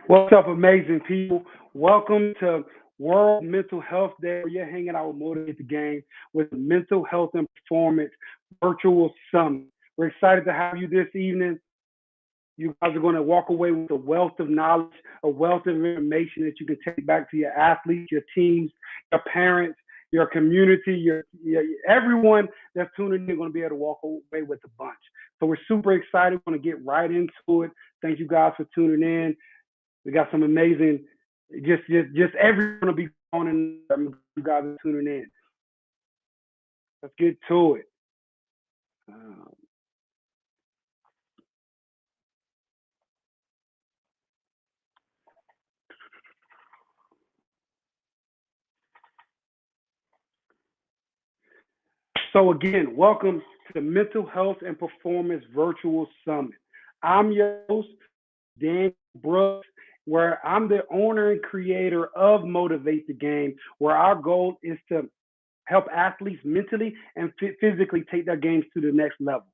What's up, amazing people? Welcome to World Mental Health Day, where you're hanging out with Motivate the Game with the Mental Health and Performance Virtual Summit. We're excited to have you this evening. You guys are going to walk away with a wealth of knowledge, a wealth of information that you can take back to your athletes, your teams, your parents, your community, your everyone that's tuning in going to be able to walk away with a bunch. So we're super excited. We're going to get right into it. Thank you guys for tuning in. We got some amazing, just everyone will be on, and you guys are tuning in. Let's get to it. Uh, so again, welcome to the Mental Health and Performance Virtual Summit. I'm your host, Dan Brooks, where I'm the owner and creator of Motivate the Game, where our goal is to help athletes mentally and physically take their games to the next level.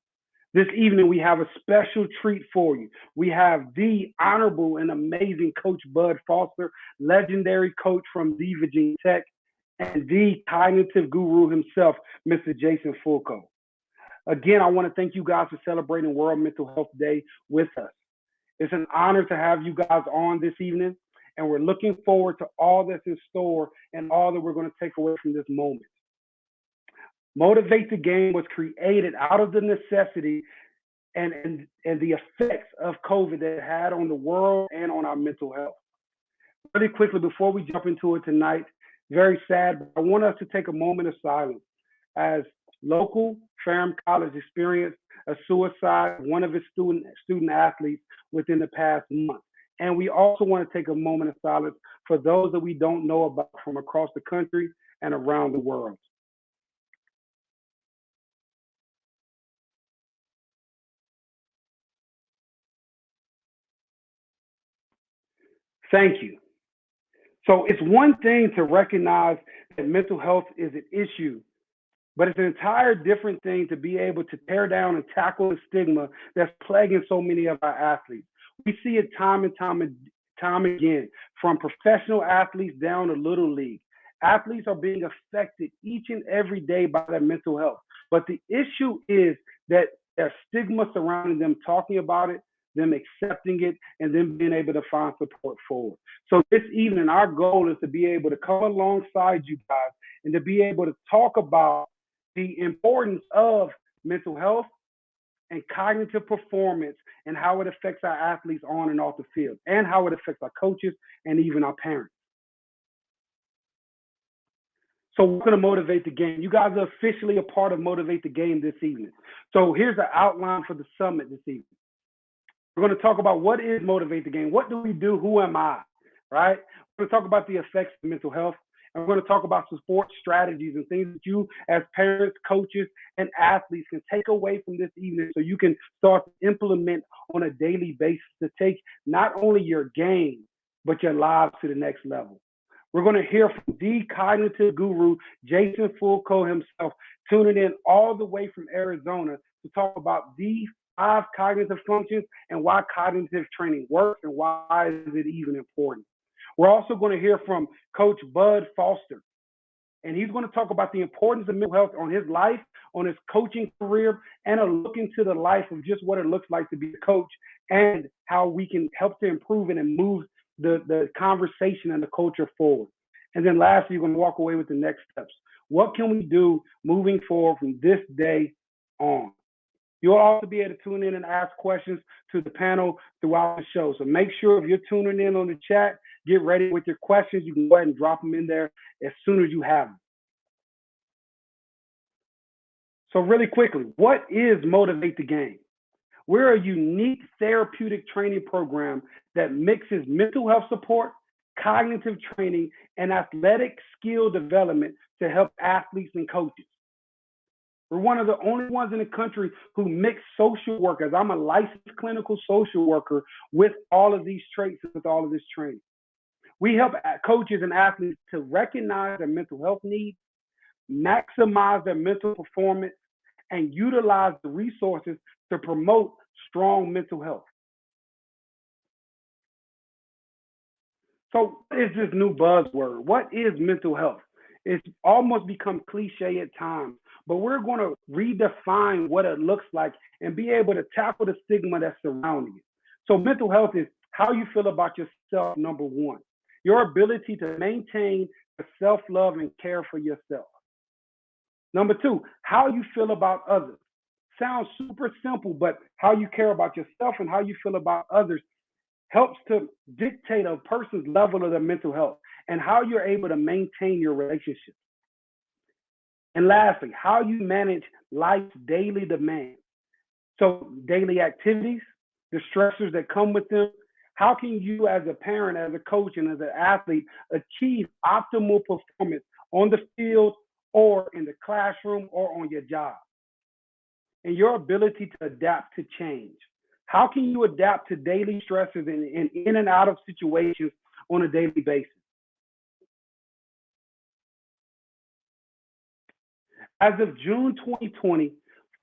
This evening, we have a special treat for you. We have the honorable and amazing Coach Bud Foster, legendary coach from the Virginia Tech, and the cognitive guru himself, Mr. Jason Fulco. Again, I want to thank you guys for celebrating World Mental Health Day with us. It's an honor to have you guys on this evening, and we're looking forward to all that's in store and all that we're going to take away from this moment. Motivate the Game was created out of the necessity and the effects of COVID that it had on the world and on our mental health. Really quickly, before we jump into it tonight, very sad, but I want us to take a moment of silence as local Ferrum College experienced a suicide of one of its student athletes within the past month. And we also want to take a moment of silence for those that we don't know about from across the country and around the world. Thank you. So it's one thing to recognize that mental health is an issue, but it's an entire different thing to be able to tear down and tackle the stigma that's plaguing so many of our athletes. We see it time again, from professional athletes down to little league. Athletes are being affected each and every day by their mental health. But the issue is that there's stigma surrounding them talking about it, them accepting it, and then being able to find support for it. So this evening, our goal is to be able to come alongside you guys and to be able to talk about the importance of mental health and cognitive performance and how it affects our athletes on and off the field, and how it affects our coaches and even our parents. So we're going to motivate the game. You guys are officially a part of Motivate the Game this evening. So here's the outline for the summit this evening. We're going to talk about what is Motivate the Game. What do we do? Who am I? Right? We're going to talk about the effects of mental health. And we're going to talk about some sports strategies and things that you, as parents, coaches, and athletes, can take away from this evening so you can start to implement on a daily basis to take not only your game, but your lives to the next level. We're going to hear from the cognitive guru, Jason Fulco himself, tuning in all the way from Arizona to talk about the 5 cognitive functions and why cognitive training works and why is it even important. We're also going to hear from Coach Bud Foster, and he's going to talk about the importance of mental health on his life, on his coaching career, and a look into the life of just what it looks like to be a coach and how we can help to improve it and move the conversation and the culture forward. And then lastly, you're going to walk away with the next steps. What can we do moving forward from this day on? You'll also be able to tune in and ask questions to the panel throughout the show. So make sure if you're tuning in on the chat, get ready with your questions. You can go ahead and drop them in there as soon as you have them. So really quickly, what is Motivate the Game? We're a unique therapeutic training program that mixes mental health support, cognitive training, and athletic skill development to help athletes and coaches. We're one of the only ones in the country who mix social workers. I'm a licensed clinical social worker with all of these traits and with all of this training. We help coaches and athletes to recognize their mental health needs, maximize their mental performance, and utilize the resources to promote strong mental health. So, what is this new buzzword? What is mental health? It's almost become cliche at times, but we're going to redefine what it looks like and be able to tackle the stigma that's surrounding it. So, mental health is how you feel about yourself, number one, your ability to maintain self love and care for yourself. Number two, how you feel about others. Sounds super simple, but how you care about yourself and how you feel about others helps to dictate a person's level of their mental health and how you're able to maintain your relationship. And lastly, how you manage life's daily demands. So, daily activities, the stressors that come with them. How can you, as a parent, as a coach, and as an athlete, achieve optimal performance on the field or in the classroom or on your job? And your ability to adapt to change. How can you adapt to daily stresses and in and out of situations on a daily basis? As of June 2020,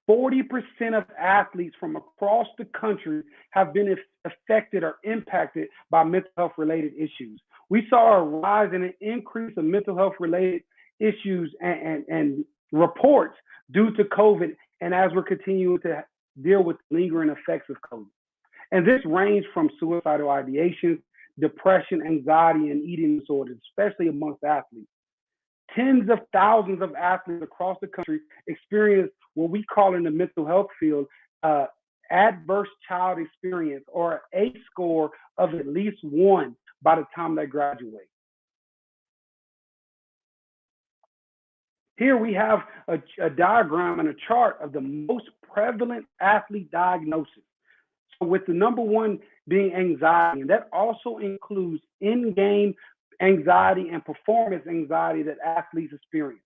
40% of athletes from across the country have been affected or impacted by mental health related issues. We saw a rise and an increase of mental health related issues and reports due to COVID, and as we're continuing to deal with lingering effects of COVID. And this ranged from suicidal ideations, depression, anxiety, and eating disorders, especially amongst athletes. Tens of thousands of athletes across the country experience what we call in the mental health field adverse child experience, or a score of at least one by the time they graduate. Here we have a diagram and a chart of the most prevalent athlete diagnosis. So with the number one being anxiety, and that also includes in-game anxiety and performance anxiety that athletes experience,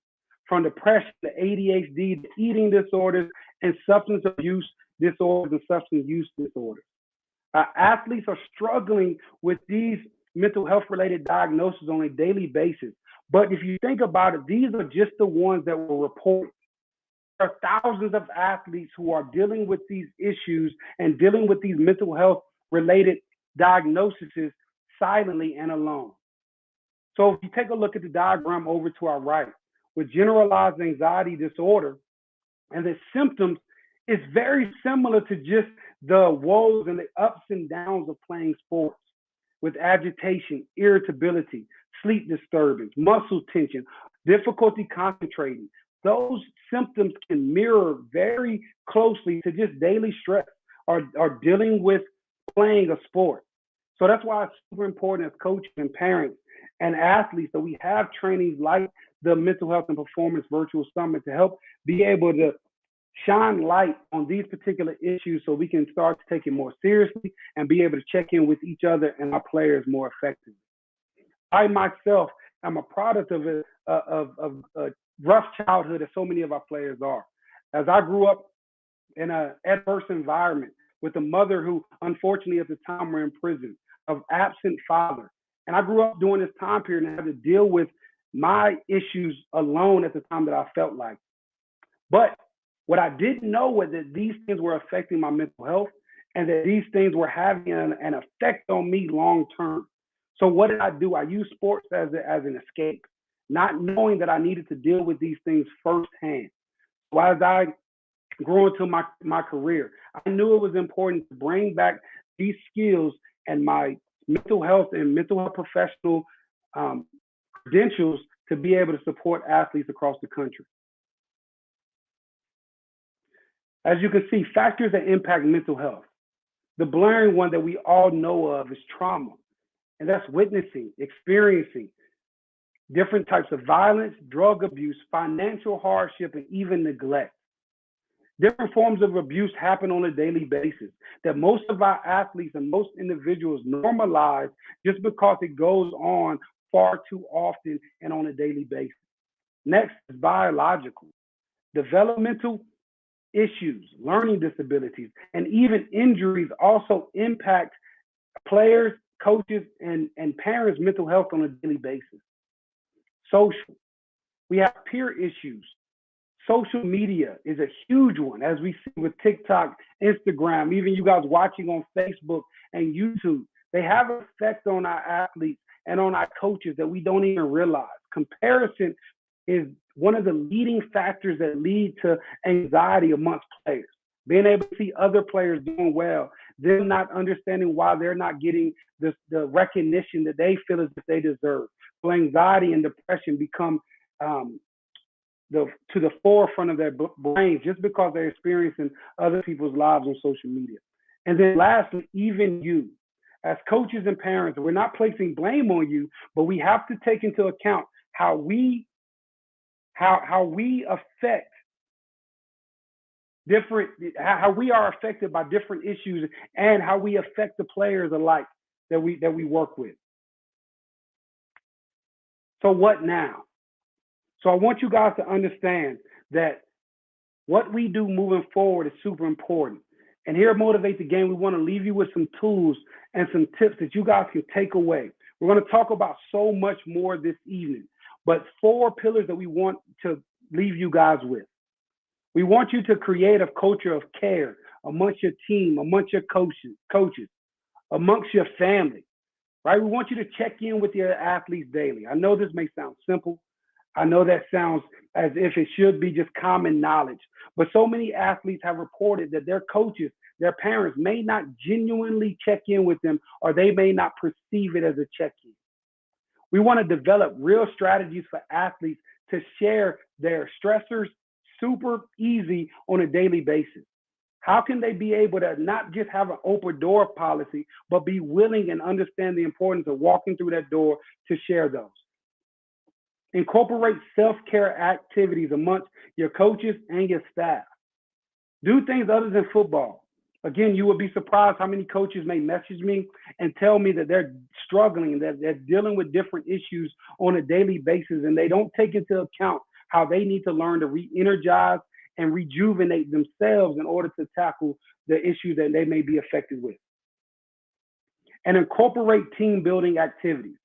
from depression to ADHD to eating disorders and substance abuse disorders and substance use disorders. Athletes are struggling with these mental health related diagnoses on a daily basis. But if you think about it, these are just the ones that were reported. There are thousands of athletes who are dealing with these issues and dealing with these mental health related diagnoses silently and alone. So if you take a look at the diagram over to our right, with generalized anxiety disorder and the symptoms, it's very similar to just the woes and the ups and downs of playing sports, with agitation, irritability, sleep disturbance, muscle tension, difficulty concentrating. Those symptoms can mirror very closely to just daily stress or dealing with playing a sport. So that's why it's super important as coaches and parents and athletes that we have trainings like the Mental Health and Performance Virtual Summit to help be able to shine light on these particular issues so we can start to take it more seriously and be able to check in with each other and our players more effectively. I myself am a product of a rough childhood, as so many of our players are. As I grew up in an adverse environment with a mother who, unfortunately, at the time were in prison, of absent father. And I grew up during this time period and had to deal with my issues alone at the time that I felt like. But what I didn't know was that these things were affecting my mental health and that these things were having an effect on me long term. So what did I do? I used sports as an escape, not knowing that I needed to deal with these things firsthand. So as I grew into my career, I knew it was important to bring back these skills and my mental health and mental health professional credentials to be able to support athletes across the country. As you can see, factors that impact mental health. The blaring one that we all know of is trauma, and that's witnessing, experiencing different types of violence, drug abuse, financial hardship, and even neglect. Different forms of abuse happen on a daily basis that most of our athletes and most individuals normalize just because it goes on far too often and on a daily basis. Next is biological. Developmental issues, learning disabilities, and even injuries also impact players, coaches, and parents' mental health on a daily basis. Social. We have peer issues. Social media is a huge one, as we see with TikTok, Instagram, even you guys watching on Facebook and YouTube. They have an effect on our athletes and on our coaches that we don't even realize. Comparison is one of the leading factors that lead to anxiety amongst players. Being able to see other players doing well, them not understanding why they're not getting the recognition that they feel as if they deserve. So anxiety and depression become to the forefront of their brains just because they're experiencing other people's lives on social media. And then lastly, even you, as coaches and parents, we're not placing blame on you, but we have to take into account how we affect different, how we are affected by different issues and how we affect the players alike that we work with. So what now? So I want you guys to understand that what we do moving forward is super important. And here at Motivate the Game, we want to leave you with some tools and some tips that you guys can take away. We're going to talk about so much more this evening, but 4 pillars that we want to leave you guys with. We want you to create a culture of care amongst your team, amongst your coaches, amongst your family, right? We want you to check in with your athletes daily. I know this may sound simple. I know that sounds as if it should be just common knowledge, but so many athletes have reported that their coaches, their parents may not genuinely check in with them, or they may not perceive it as a check-in. We want to develop real strategies for athletes to share their stressors super easy on a daily basis. How can they be able to not just have an open door policy, but be willing and understand the importance of walking through that door to share those? Incorporate self-care activities amongst your coaches and your staff. Do things other than football. Again, you would be surprised how many coaches may message me and tell me that they're struggling, that they're dealing with different issues on a daily basis, and they don't take into account how they need to learn to re-energize and rejuvenate themselves in order to tackle the issue that they may be affected with. And incorporate team building activities.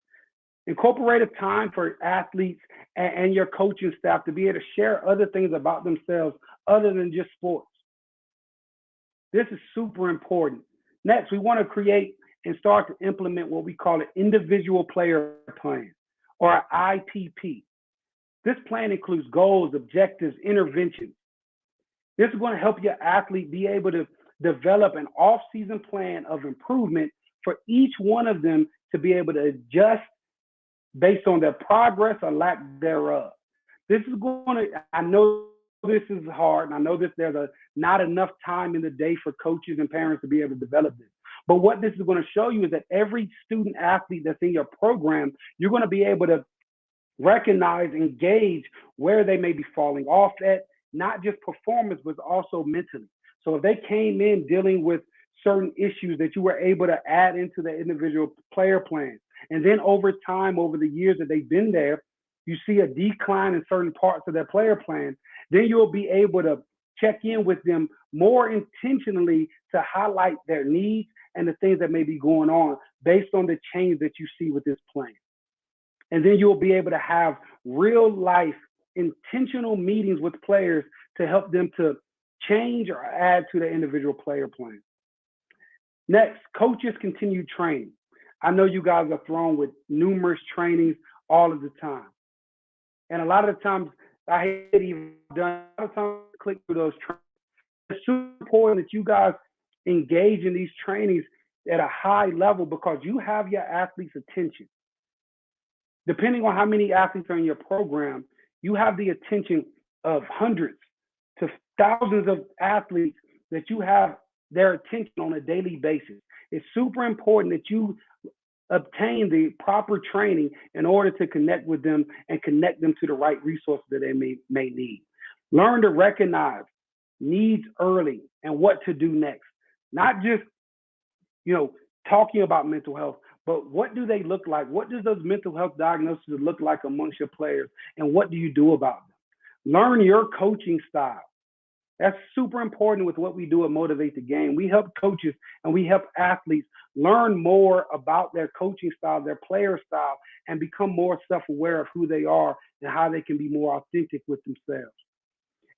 Incorporate a time for athletes and your coaching staff to be able to share other things about themselves other than just sports. This is super important. Next, we want to create and start to implement what we call an individual player plan, or an IPP. This plan includes goals, objectives, interventions. This is going to help your athlete be able to develop an off-season plan of improvement for each one of them to be able to adjust based on their progress or lack thereof. This is going to, I know this is hard, and I know that there's not enough time in the day for coaches and parents to be able to develop this. But what this is going to show you is that every student athlete that's in your program, you're going to be able to recognize, engage where they may be falling off at, not just performance, but also mentally. So if they came in dealing with certain issues that you were able to add into the individual player plan, and then over time, over the years that they've been there, you see a decline in certain parts of their player plan, then you'll be able to check in with them more intentionally to highlight their needs and the things that may be going on based on the change that you see with this plan. And then you'll be able to have real life intentional meetings with players to help them to change or add to their individual player plan. Next, coaches continue training. I know you guys are thrown with numerous trainings all of the time. And a lot of the times, I hate even done, a lot of times I click through those trainings. It's super important that you guys engage in these trainings at a high level because you have your athletes' attention. Depending on how many athletes are in your program, you have the attention of hundreds to thousands of athletes that you have their attention on a daily basis. It's super important that you obtain the proper training in order to connect with them and connect them to the right resources that they may need. Learn to recognize needs early and what to do next. Not just, talking about mental health, but what do they look like? What does those mental health diagnoses look like amongst your players? And what do you do about them? Learn your coaching style. That's super important with what we do at Motivate the Game. We help coaches and we help athletes learn more about their coaching style, their player style, and become more self-aware of who they are and how they can be more authentic with themselves.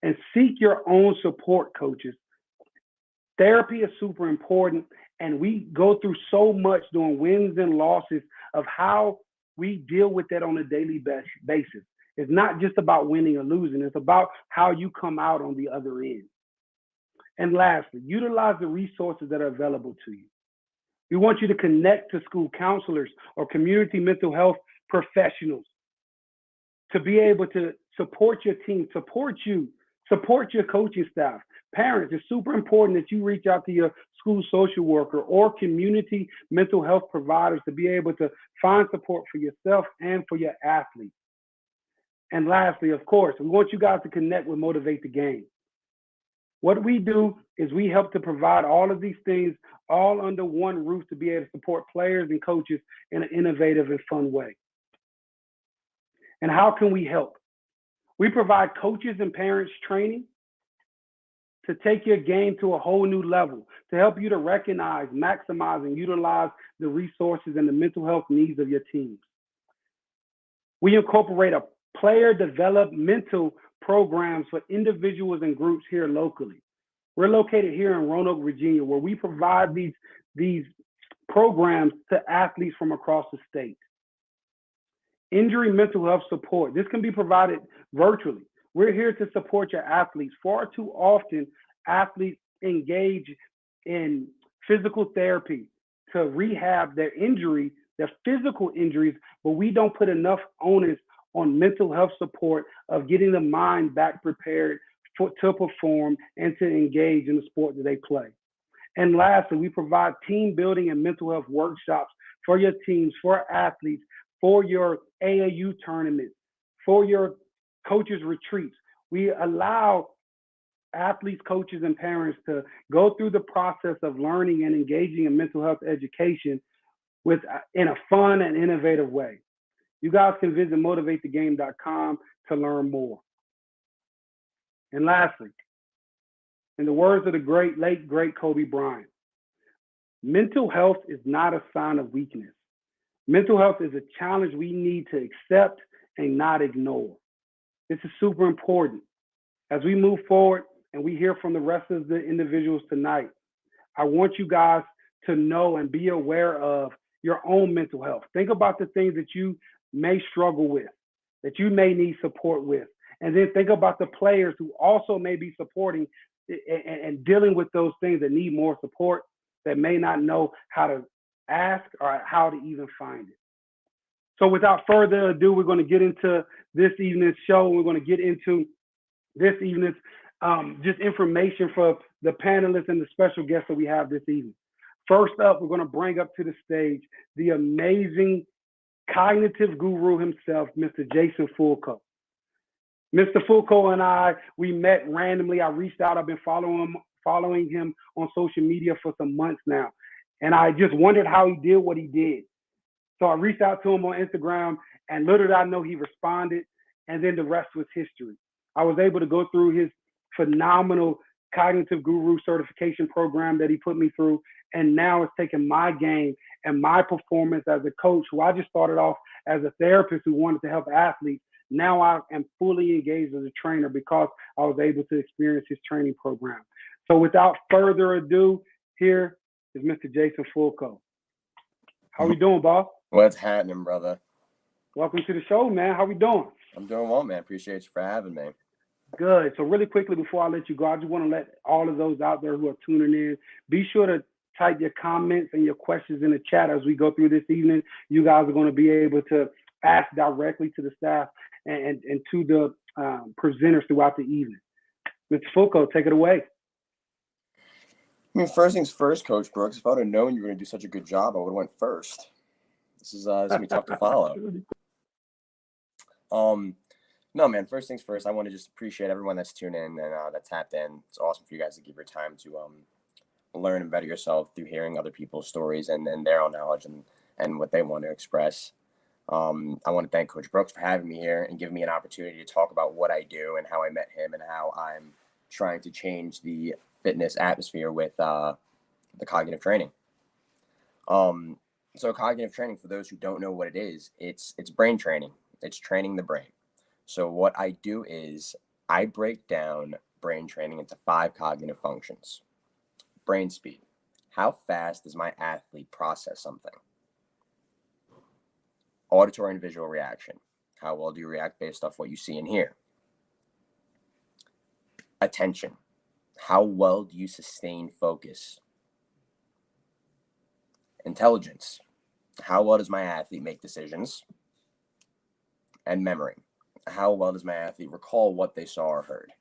And seek your own support, coaches. Therapy is super important, and we go through so much during wins and losses of how We deal with that on a daily basis. It's not just about winning or losing. It's about how you come out on the other end. And lastly, utilize the resources that are available to you. We want you to connect to school counselors or community mental health professionals to be able to support your team, support you, support your coaching staff. Parents, it's super important that you reach out to your school social worker or community mental health providers to be able to find support for yourself and for your athletes. And lastly, of course, we want you guys to connect with Motivate the Game. What we do is we help to provide all of these things all under one roof to be able to support players and coaches in an innovative and fun way. And how can we help? We provide coaches and parents training to take your game to a whole new level, to help you to recognize, maximize, and utilize the resources and the mental health needs of your teams. We incorporate a player developmental programs for individuals and groups here locally. We're located here in Roanoke, Virginia, where we provide these programs to athletes from across the state. Injury mental health support. This can be provided virtually. We're here to support your athletes. Far too often, athletes engage in physical therapy to rehab their injury, their physical injuries, but we don't put enough onus on mental health support of getting the mind back prepared to perform and to engage in the sport that they play. And lastly, we provide team building and mental health workshops for your teams, for athletes, for your AAU tournaments, for your coaches retreats. We allow athletes, coaches, and parents to go through the process of learning and engaging in mental health education in a fun and innovative way. You guys can visit motivatethegame.com to learn more. And lastly, in the words of the late great Kobe Bryant, mental health is not a sign of weakness. Mental health is a challenge we need to accept and not ignore. This is super important. As we move forward and we hear from the rest of the individuals tonight, I want you guys to know and be aware of your own mental health. Think about the things that you may struggle with, that you may need support with. And then think about the players who also may be supporting and dealing with those things that need more support, that may not know how to ask or how to even find it. So without further ado, we're going to get into this evening's show. We're going to get into this evening's just information for the panelists and the special guests that we have this evening. First up, we're going to bring up to the stage the amazing cognitive guru himself, Mr. Jason Fulco. Mr. Fulco and I, we met randomly. I reached out. I've been following him on social media for some months now. And I just wondered how he did what he did. So I reached out to him on Instagram, and little did I know he responded, and then the rest was history. I was able to go through his phenomenal cognitive guru certification program that he put me through, and now it's taken my game and my performance as a coach, who I just started off as a therapist who wanted to help athletes. Now I am fully engaged as a trainer because I was able to experience his training program. So without further ado, here is Mr. Jason Fulco. How we doing, boss? What's happening, brother? Welcome to the show, man. How we doing? I'm doing well, man. Appreciate you for having me. Good. So really quickly before I let you go, I just want to let all of those out there who are tuning in, be sure to type your comments and your questions in the chat as we go through this evening. You guys are going to be able to ask directly to the staff and to the presenters throughout the evening. Mr. Fulco, take it away. I mean, first things first, Coach Brooks. If I would have known you were going to do such a good job, I would have went first. This is going to be tough to follow. No, man, first things first, I want to just appreciate everyone that's tuned in and that tapped in. It's awesome for you guys to give your time to learn and better yourself through hearing other people's stories and their own knowledge and what they want to express. I want to thank Coach Brooks for having me here and giving me an opportunity to talk about what I do and how I met him and how I'm trying to change the fitness atmosphere with the cognitive training. So cognitive training, for those who don't know what it is, it's brain training. It's training the brain. So what I do is I break down brain training into 5 cognitive functions. Brain speed. How fast does my athlete process something? Auditory and visual reaction. How well do you react based off what you see and hear? Attention. How well do you sustain focus? Intelligence. How well does my athlete make decisions? And memory. How well does my athlete recall what they saw or heard?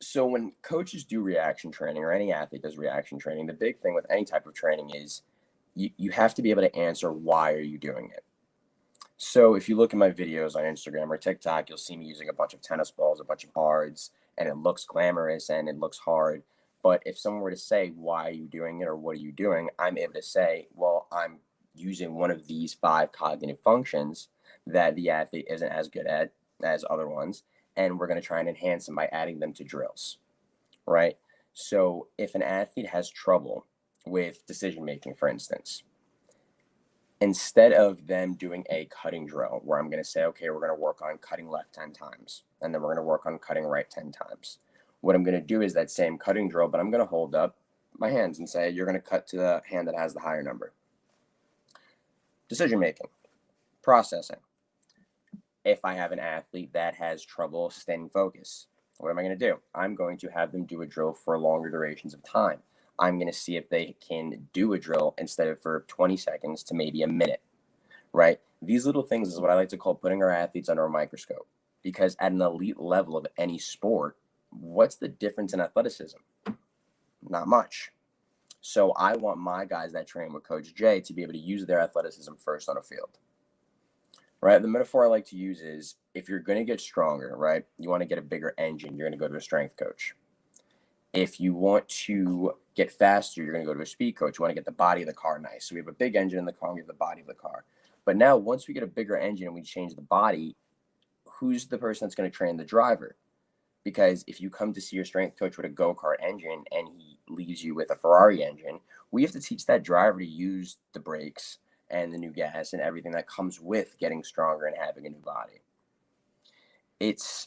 So when coaches do reaction training, or any athlete does reaction training, the big thing with any type of training is you have to be able to answer, why are you doing it? So if you look at my videos on Instagram or TikTok, you'll see me using a bunch of tennis balls, a bunch of cards, and it looks glamorous and it looks hard. But if someone were to say, why are you doing it, or what are you doing? I'm able to say, well, I'm using one of these 5 cognitive functions that the athlete isn't as good at as other ones, and we're going to try and enhance them by adding them to drills, right? So if an athlete has trouble with decision making, for instance, instead of them doing a cutting drill where I'm going to say, okay, we're going to work on cutting left 10 times, and then we're going to work on cutting right 10 times. What I'm going to do is that same cutting drill, but I'm going to hold up my hands and say, you're going to cut to the hand that has the higher number. Decision making, processing. If I have an athlete that has trouble sustaining focus, what am I going to do? I'm going to have them do a drill for longer durations of time. I'm going to see if they can do a drill instead of for 20 seconds to maybe a minute, right? These little things is what I like to call putting our athletes under a microscope, because at an elite level of any sport, what's the difference in athleticism? Not much. So I want my guys that train with Coach Jay to be able to use their athleticism first on a field, right? The metaphor I like to use is, if you're going to get stronger, right, you want to get a bigger engine, you're going to go to a strength coach. If you want to get faster, you're going to go to a speed coach. You want to get the body of the car nice. So we have a big engine in the car, we have the body of the car. But now once we get a bigger engine and we change the body, who's the person that's going to train the driver? Because if you come to see your strength coach with a go-kart engine and he leaves you with a Ferrari engine, we have to teach that driver to use the brakes and the new gas and everything that comes with getting stronger and having a new body. It's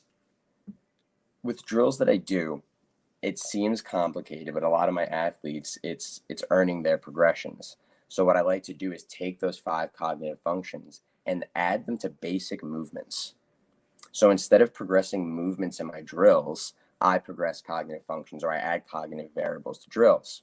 with drills that I do, it seems complicated, but a lot of my athletes, it's earning their progressions. So what I like to do is take those 5 cognitive functions and add them to basic movements. So instead of progressing movements in my drills, I progress cognitive functions, or I add cognitive variables to drills.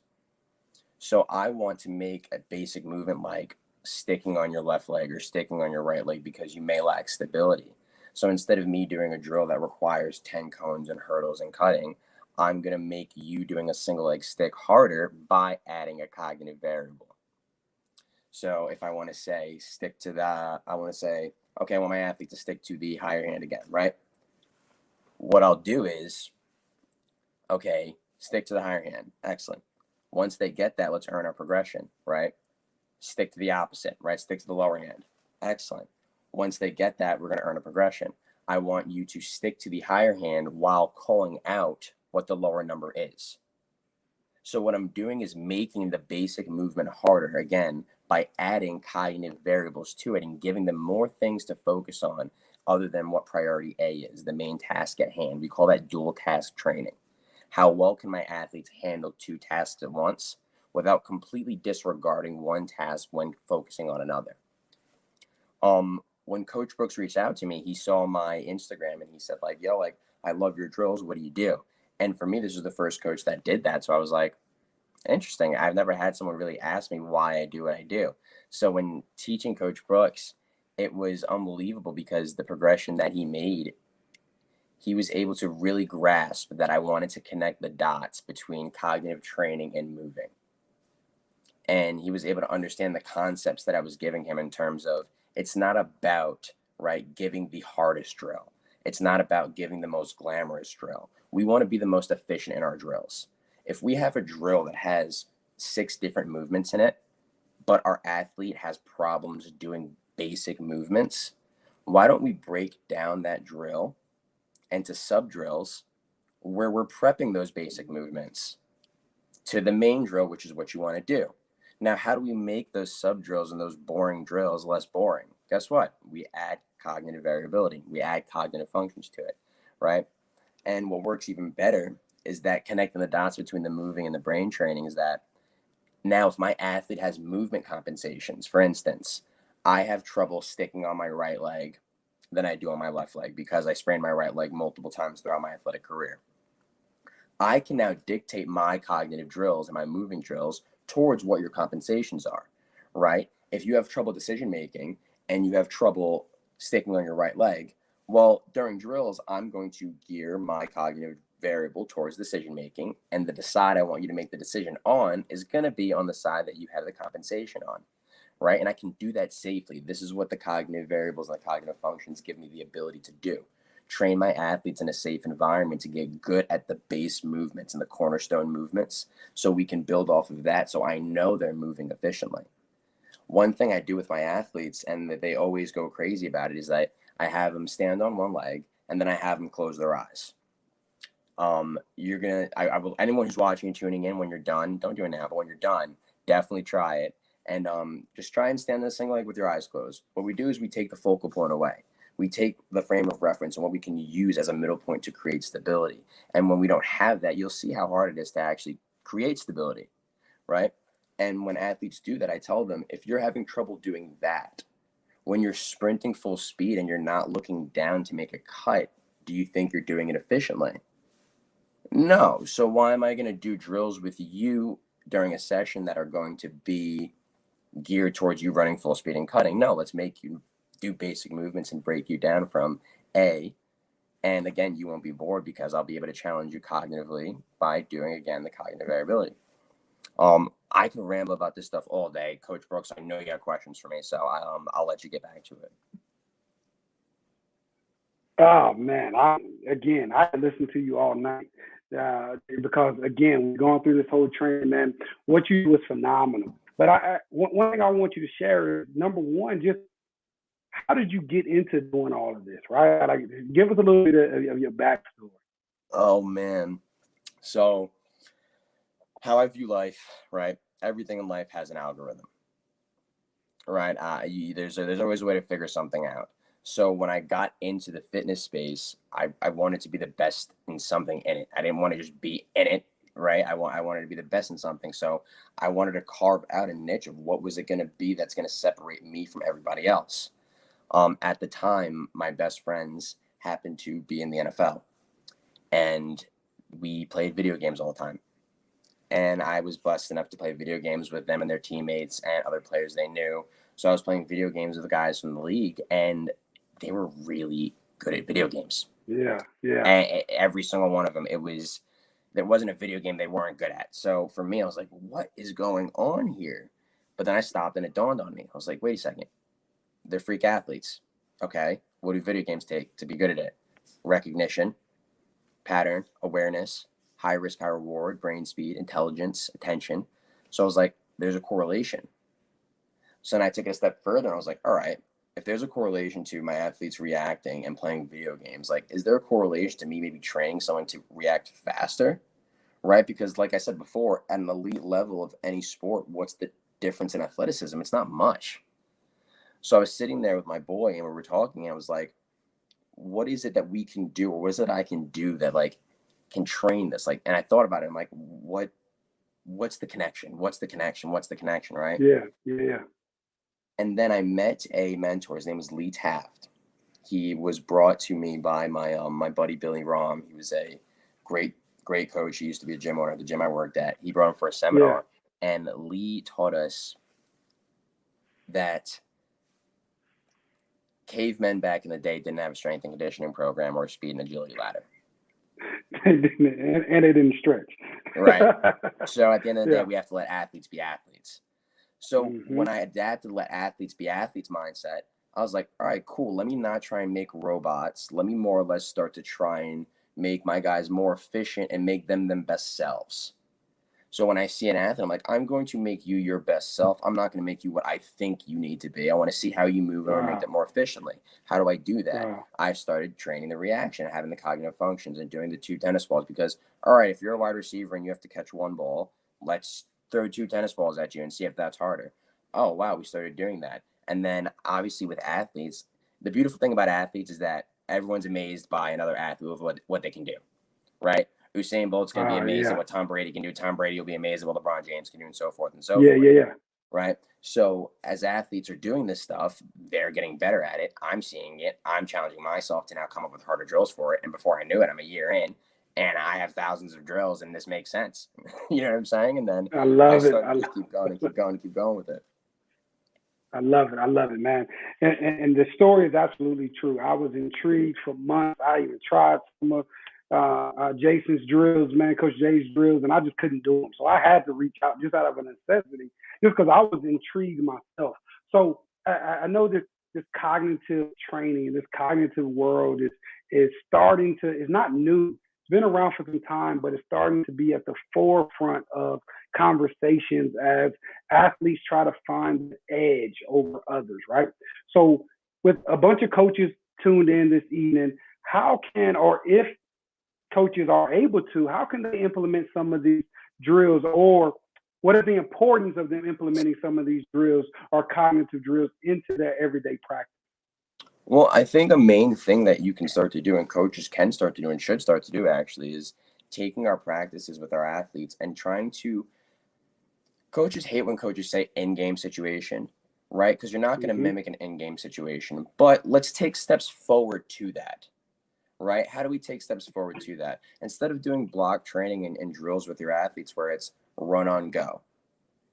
So I want to make a basic movement like sticking on your left leg or sticking on your right leg because you may lack stability. So instead of me doing a drill that requires 10 cones and hurdles and cutting, I'm going to make you doing a single leg stick harder by adding a cognitive variable. So if I want to say okay, I want my athlete to stick to the higher hand again, right? What I'll do is, okay, stick to the higher hand. Excellent. Once they get that, let's earn our progression, right? Stick to the opposite, right? Stick to the lower hand. Excellent. Once they get that, we're going to earn a progression. I want you to stick to the higher hand while calling out what the lower number is. So what I'm doing is making the basic movement harder, again, by adding cognitive variables to it and giving them more things to focus on other than what priority A is, the main task at hand. We call that dual task training. How well can my athletes handle 2 tasks at once without completely disregarding one task when focusing on another? When Coach Brooks reached out to me, he saw my Instagram and he said, like, yo, like, I love your drills. What do you do? And for me, this was the first coach that did that. So I was like, interesting. I've never had someone really ask me why I do what I do. So when teaching Coach Brooks, it was unbelievable because the progression that he made, he was able to really grasp that I wanted to connect the dots between cognitive training and moving. And he was able to understand the concepts that I was giving him in terms of, it's not about, right, giving the hardest drill. It's not about giving the most glamorous drill. We want to be the most efficient in our drills. If we have a drill that has 6 different movements in it, but our athlete has problems doing basic movements, why don't we break down that drill into sub drills where we're prepping those basic movements to the main drill, which is what you want to do. Now, how do we make those sub drills and those boring drills less boring? Guess what? We add cognitive variability. We add cognitive functions to it, right? And what works even better is that connecting the dots between the moving and the brain training is that Now, if my athlete has movement compensations, for instance, I have trouble sticking on my right leg than I do on my left leg because I sprained my right leg multiple times throughout my athletic career. I can now dictate my cognitive drills and my moving drills towards what your compensations are, right? If you have trouble decision making and you have trouble sticking on your right leg, well, during drills, I'm going to gear my cognitive variable towards decision making, and the side I want you to make the decision on is going to be on the side that you have the compensation on, right? And I can do that safely. This is what the cognitive variables and the cognitive functions give me the ability to do. Train my athletes in a safe environment to get good at the base movements and the cornerstone movements so we can build off of that so I know they're moving efficiently. One thing I do with my athletes, and that they always go crazy about it, is that I have them stand on one leg and then I have them close their eyes. I will, anyone who's watching and tuning in, when you're done, don't do it now, but when you're done, definitely try it. And just try and stand on the single leg with your eyes closed. What we do is we take the focal point away. We take the frame of reference and what we can use as a middle point to create stability. And when we don't have that, you'll see how hard it is to actually create stability, right? And when athletes do that, I tell them, if you're having trouble doing that, when you're sprinting full speed and you're not looking down to make a cut, do you think you're doing it efficiently? No. So why am I going to do drills with you during a session that are going to be geared towards you running full speed and cutting? No, let's make you do basic movements and break you down from A. And again, you won't be bored because I'll be able to challenge you cognitively by doing, again, the cognitive variability. I can ramble about this stuff all day. Coach Brooks, I know you have questions for me, so I'll let you get back to it. Oh man, I listen to you all night because again, we're going through this whole training, man. What you do is phenomenal. But one thing I want you to share is, number one, just how did you get into doing all of this, right? Like, give us a little bit of your backstory. Oh man, so how I view life, right? Everything in life has an algorithm, right? There's always a way to figure something out. So when I got into the fitness space, I wanted to be the best in something in it. I didn't want to just be in it, right? I wanted to be the best in something. So I wanted to carve out a niche of what was it going to be that's going to separate me from everybody else. At the time, my best friends happened to be in the NFL, and we played video games all the time. And I was blessed enough to play video games with them and their teammates and other players they knew. So I was playing video games with the guys from the league, and they were really good at video games. Yeah. And every single one of them, there wasn't a video game they weren't good at. So for me, I was like, what is going on here? But then I stopped and it dawned on me. I was like, wait a second. They're freak athletes. Okay. What do video games take to be good at it? Recognition, pattern, awareness, high risk, high reward, brain speed, intelligence, attention. So I was like, there's a correlation. So then I took it a step further and I was like, all right, if there's a correlation to my athletes reacting and playing video games, like, is there a correlation to me maybe training someone to react faster? Right? Because like I said before, at an elite level of any sport, what's the difference in athleticism? It's not much. So I was sitting there with my boy and we were talking and I was like, what is it that we can do, or what is it I can do that like can train this? Like, and I thought about it. I'm like, what's the connection? What's the connection? What's the connection? Right. Yeah. And then I met a mentor. His name was Lee Taft. He was brought to me by my buddy Billy Rom. He was a great coach. He used to be a gym owner at the gym I worked at. He brought him for a seminar, and Lee taught us that cavemen back in the day didn't have a strength and conditioning program or a speed and agility ladder. And they didn't stretch. Right. So at the end of the day, we have to let athletes be athletes. So when I adapted let athletes be athletes mindset, I was like, all right, cool. Let me not try and make robots. Let me more or less start to try and make my guys more efficient and make them best selves. So when I see an athlete, I'm like, I'm going to make you your best self. I'm not going to make you what I think you need to be. I want to see how you move and I want to make that more efficiently. How do I do that? I started training the reaction, having the cognitive functions and doing the 2 tennis balls because, all right, if you're a wide receiver and you have to catch 1 ball, let's throw 2 tennis balls at you and see if that's harder. Oh, wow, we started doing that. And then obviously with athletes, the beautiful thing about athletes is that everyone's amazed by another athlete with what they can do, right? Usain Bolt's going to be amazing. Yeah. What Tom Brady can do. Tom Brady will be amazing. What LeBron James can do, and so forth and so Yeah, forth. yeah. Right. So as athletes are doing this stuff, they're getting better at it. I'm seeing it. I'm challenging myself to now come up with harder drills for it. And before I knew it, I'm a year in and I have thousands of drills and this makes sense. You know what I'm saying? And then I I love it. started to just keep going and keep going and keep going with it. I love it. I love it, man. And the story is absolutely true. I was intrigued for months. I even tried some of Jason's drills, man, Coach Jay's drills, and I just couldn't do them. So I had to reach out just out of a necessity, just because I was intrigued myself. So I know this cognitive training, this cognitive world is starting to. It's not new. It's been around for some time, but it's starting to be at the forefront of conversations as athletes try to find the edge over others, right? So, with a bunch of coaches tuned in this evening, how can, or if coaches are able to, how can they implement some of these drills, or what is the importance of them implementing some of these drills or cognitive drills into their everyday practice? Well, I think a main thing that you can start to do and coaches can start to do and should start to do actually is taking our practices with our athletes and trying to. Coaches hate when coaches say in-game situation, right? Because you're not going to Mm-hmm. mimic an in-game situation, but let's take steps forward to that, right? How do we take steps forward to that? Instead of doing block training and drills with your athletes where it's run on go,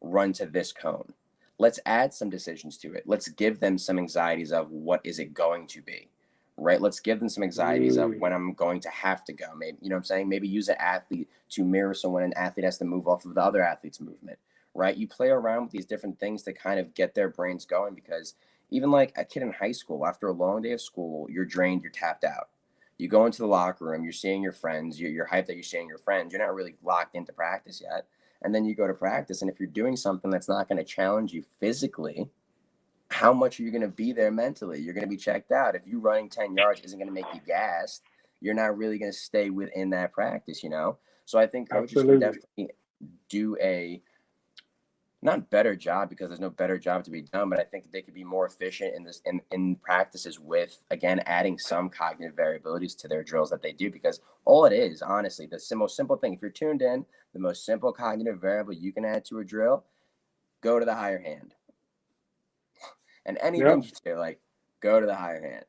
run to this cone, let's add some decisions to it. Let's give them some anxieties of what is it going to be, right? Let's give them some anxieties of when I'm going to have to go. Maybe, you know what I'm saying? Maybe use an athlete to mirror someone an athlete has to move off of the other athlete's movement, right? You play around with these different things to kind of get their brains going, because even like a kid in high school, after a long day of school, you're drained, you're tapped out. You go into the locker room, you're seeing your friends, you're hyped that you're seeing your friends. You're not really locked into practice yet. And then you go to practice, and if you're doing something that's not going to challenge you physically, how much are you going to be there mentally? You're going to be checked out. If you running 10 yards isn't going to make you gassed, you're not really going to stay within that practice, you know? So I think coaches can Absolutely. definitely do a not better job, because there's no better job to be done, but I think they could be more efficient in this in practices with, again, adding some cognitive variabilities to their drills that they do, because all it is, honestly, the most simple thing, if you're tuned in, the most simple cognitive variable you can add to a drill, go to the higher hand. And anything Yep. you do, like, go to the higher hand,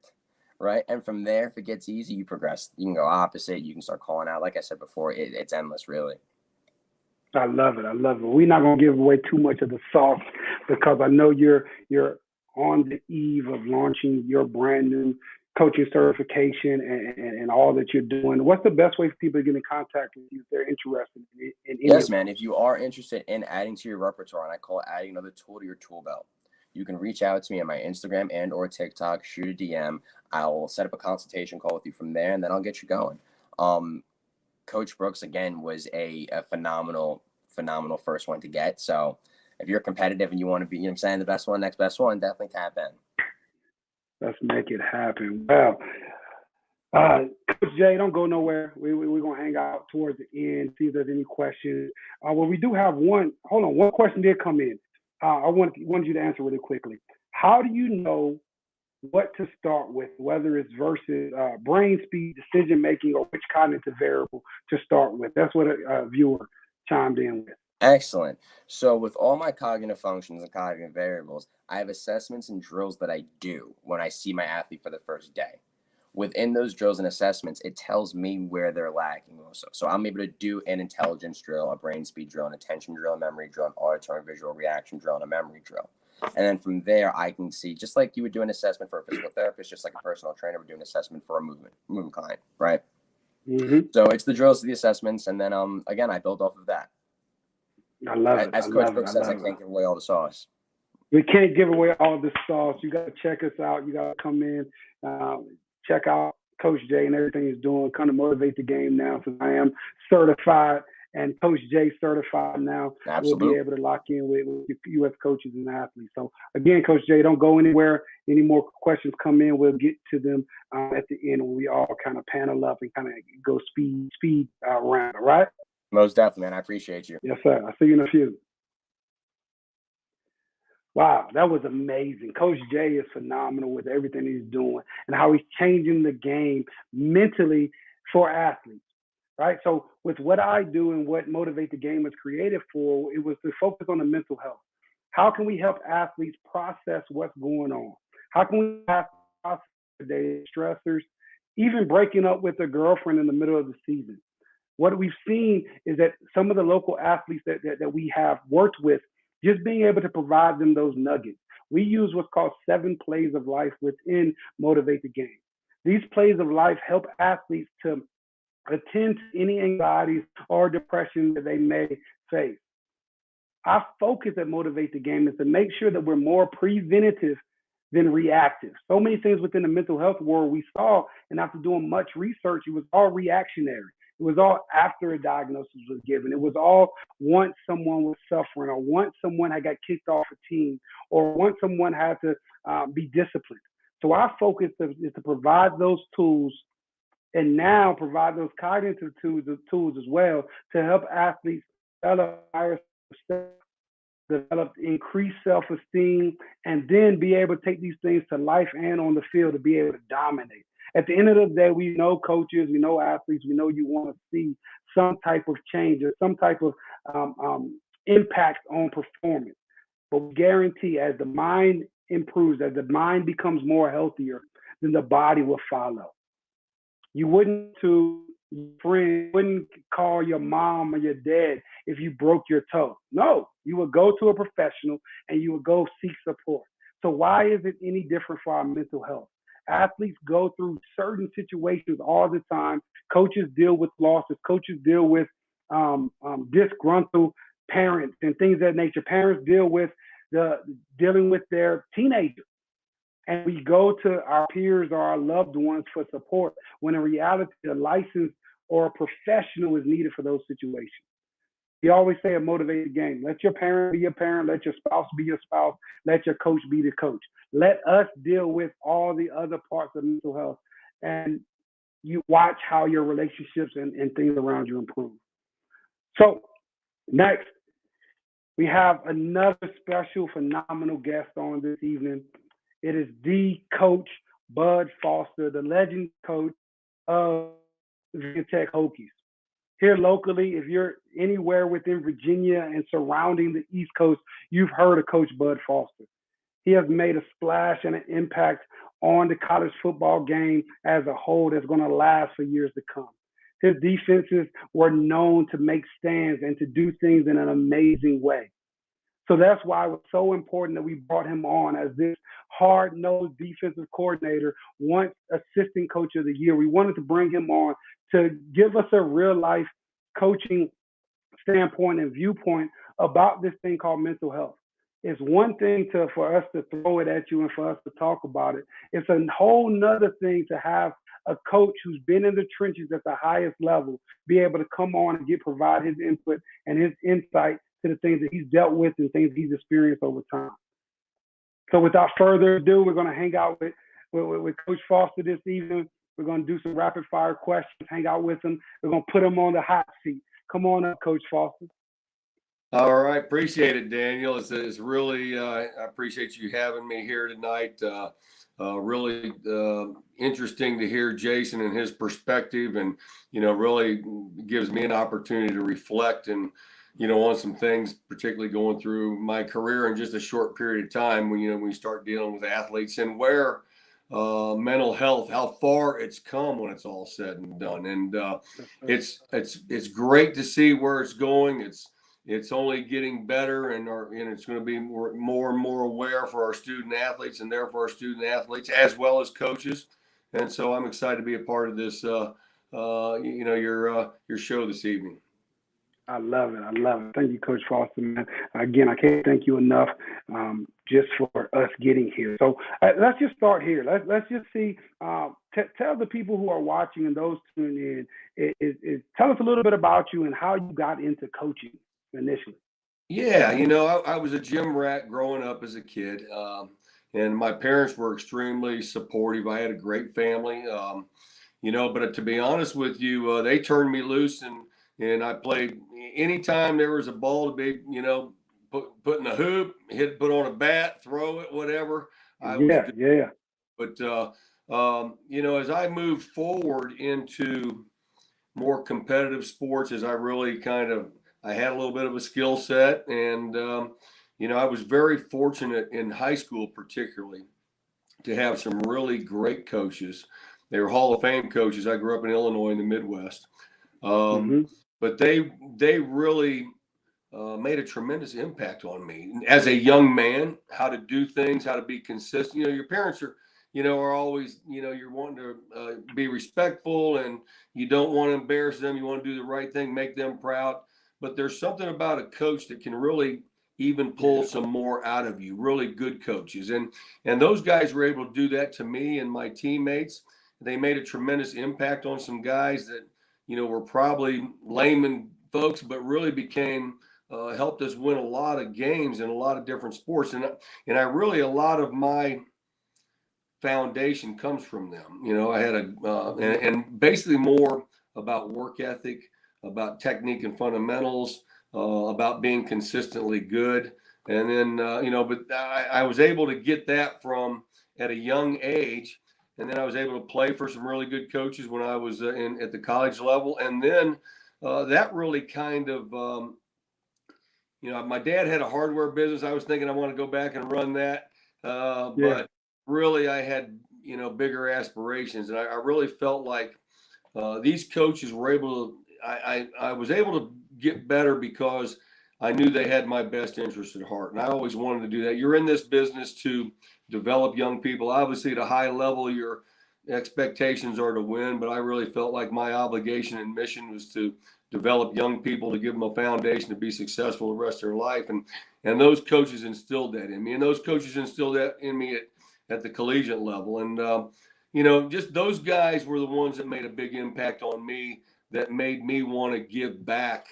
right? And from there, if it gets easy, you progress. You can go opposite. You can start calling out. Like I said before, it's endless, really. I love it. I love it. We're not gonna give away too much of the sauce because I know you're on the eve of launching your brand new coaching certification and all that you're doing. What's the best way for people to get in contact with you if they're interested in any Yes, of man. those? If you are interested in adding to your repertoire, and I call it adding another tool to your tool belt, you can reach out to me on my Instagram and or TikTok, shoot a DM. I'll set up a consultation call with you from there, and then I'll get you going. Um, Coach Brooks, again, was a phenomenal, phenomenal first one to get. So if you're competitive and you want to be, you know what I'm saying, the best one, next best one, definitely tap in. Let's make it happen. Well, Coach Jay, don't go nowhere. We're going to hang out towards the end, see if there's any questions. Well, we do have one. Hold on. One question did come in. I wanted you to answer really quickly. How do you know what to start with, whether it's versus brain speed, decision making, or which cognitive variable to start with? That's what a viewer chimed in with. Excellent. So with all my cognitive functions and cognitive variables, I have assessments and drills that I do when I see my athlete for the first day. Within those drills and assessments, it tells me where they're lacking also. So I'm able to do an intelligence drill, a brain speed drill, an attention drill, a memory drill, an auditory and visual reaction drill, and a memory drill. And then from there, I can see, just like you would do an assessment for a physical therapist, just like a personal trainer would do an assessment for a movement client, right? Mm-hmm. So it's the drills, the assessments, and then again, I build off of that. I love it. I As Coach love it. I Brooks says, I love it. can't give away all the sauce. We can't give away all the sauce. You got to check us out. You got to come in, check out Coach Jay and everything he's doing. Kind of motivate the game now, since I am certified and Coach Jay certified now. Absolutely. We'll be able to lock in with U.S. coaches and athletes. So again, Coach Jay, don't go anywhere. Any more questions come in, we'll get to them at the end when we all kind of panel up and kind of go speed round. All right? Most definitely, man. I appreciate you. Yes, sir. I'll see you in a few. Wow, that was amazing. Coach Jay is phenomenal with everything he's doing and how he's changing the game mentally for athletes. right? So with what I do and what Motivate the Game was created for, it was to focus on the mental health. How can we help athletes process what's going on? How can we have process their stressors, even breaking up with a girlfriend in the middle of the season? What we've seen is that some of the local athletes that we have worked with, just being able to provide them those nuggets. We use what's called 7 plays of life within Motivate the Game. These plays of life help athletes to attend to any anxieties or depression that they may face. Our focus at Motivate the Game is to make sure that we're more preventative than reactive. So many things within the mental health world we saw, and after doing much research, it was all reactionary. It was all after a diagnosis was given. It was all once someone was suffering, or once someone had got kicked off a team, or once someone had to be disciplined. So our focus is to provide those tools, and now provide those cognitive tools as well, to help athletes develop higher self, develop increased self-esteem, and then be able to take these things to life and on the field to be able to dominate. At the end of the day, we know coaches, we know athletes, we know you want to see some type of change or some type of impact on performance. But we guarantee, as the mind improves, as the mind becomes more healthier, then the body will follow. You wouldn't to your friend, wouldn't call your mom or your dad if you broke your toe. No, you would go to a professional and you would go seek support. So why is it any different for our mental health? Athletes go through certain situations all the time. Coaches deal with losses. Coaches deal with disgruntled parents and things of that nature. Parents deal with dealing with their teenagers, and we go to our peers or our loved ones for support, when in reality, a license or a professional is needed for those situations. We always say a motivated game. Let your parent be your parent. Let your spouse be your spouse. Let your coach be the coach. Let us deal with all the other parts of mental health, and you watch how your relationships and things around you improve. So next, we have another special, phenomenal guest on this evening. It is the coach, Bud Foster, the legend coach of Virginia Tech Hokies. Here locally, if you're anywhere within Virginia and surrounding the East Coast, you've heard of Coach Bud Foster. He has made a splash and an impact on the college football game as a whole that's going to last for years to come. His defenses were known to make stands and to do things in an amazing way. So that's why it was so important that we brought him on as this hard-nosed defensive coordinator, once assistant coach of the year. We wanted to bring him on to give us a real-life coaching standpoint and viewpoint about this thing called mental health. It's one thing for us to throw it at you and for us to talk about it. It's a whole nother thing to have a coach who's been in the trenches at the highest level be able to come on and provide his input and his insight to the things that he's dealt with and things he's experienced over time. So without further ado, we're going to hang out with Coach Foster this evening. We're going to do some rapid fire questions, hang out with him. We're going to put him on the hot seat. Come on up, Coach Foster. All right. Appreciate it, Daniel. It's really, I appreciate you having me here tonight. Really interesting to hear Jason and his perspective, and, really gives me an opportunity to reflect and, on some things, particularly going through my career in just a short period of time when, we start dealing with athletes and where mental health, how far it's come when it's all said and done. And it's great to see where it's going. It's only getting better, and it's going to be more and more aware for our student athletes, and therefore our student athletes as well as coaches. And so I'm excited to be a part of this, your show this evening. I love it. Thank you, Coach Foster, man. Again, I can't thank you enough just for us getting here. So let's just start here. Let's just see. Tell the people who are watching and those tuning in, tell us a little bit about you and how you got into coaching initially. Yeah, I was a gym rat growing up as a kid, and my parents were extremely supportive. I had a great family, but to be honest with you, they turned me loose, and I played anytime there was a ball to be, put in the hoop, put on a bat, throw it, whatever. I was good. But as I moved forward into more competitive sports as I really I had a little bit of a skill set. And, I was very fortunate in high school, particularly, to have some really great coaches. They were Hall of Fame coaches. I grew up in Illinois in the Midwest. Mm-hmm. But they really made a tremendous impact on me as a young man, how to do things, how to be consistent. Your parents are always, you're wanting to be respectful, and you don't want to embarrass them. You want to do the right thing, make them proud. But there's something about a coach that can really even pull some more out of you, really good coaches. And those guys were able to do that to me and my teammates. They made a tremendous impact on some guys that, were probably layman folks, but really became helped us win a lot of games in a lot of different sports. And I really, a lot of my foundation comes from them. I had and basically more about work ethic, about technique and fundamentals, about being consistently good. And then, but I was able to get that from at a young age. And then I was able to play for some really good coaches when I was at the college level. And then that really kind of, my dad had a hardware business. I was thinking I want to go back and run that. But really I had, bigger aspirations. And I really felt like these coaches were able to, I was able to get better because I knew they had my best interest at heart. And I always wanted to do that. You're in this business to develop young people. Obviously, at a high level, your expectations are to win, but I really felt like my obligation and mission was to develop young people, to give them a foundation to be successful the rest of their life. And those coaches instilled that in me. And those coaches instilled that in me at the collegiate level. And, just those guys were the ones that made a big impact on me, that made me want to give back,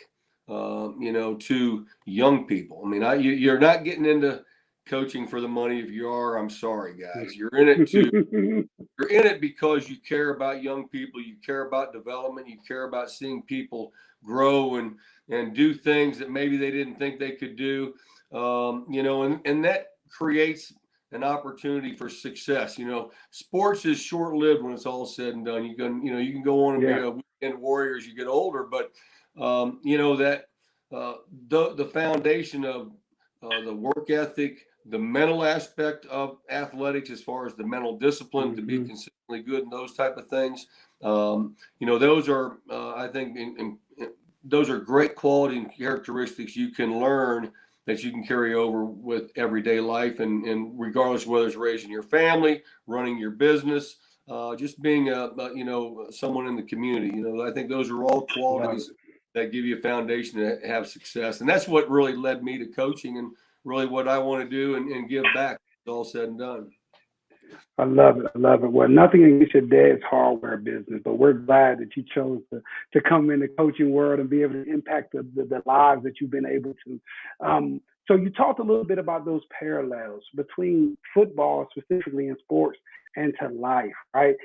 to young people. I mean, you're not getting into coaching for the money. If you are, I'm sorry, guys. You're in it because you care about young people, you care about development, you care about seeing people grow and do things that maybe they didn't think they could do. And that creates an opportunity for success. Sports is short-lived when it's all said and done. You can go on and be a weekend warrior as you get older, but that the foundation of the work ethic, the mental aspect of athletics, as far as the mental discipline to be consistently good and those type of things. Those are, I think, those are great quality and characteristics you can learn that you can carry over with everyday life, and regardless of whether it's raising your family, running your business, just being someone in the community. I think those are all qualities that give you a foundation to have success. And that's what really led me to coaching, and really what I want to do and give back. It's all said and done. I love it. I love it. Well, nothing against your dad's hardware business, but we're glad that you chose to come in the coaching world and be able to impact the lives that you've been able to. So you talked a little bit about those parallels between football, specifically in sports, and to life, right?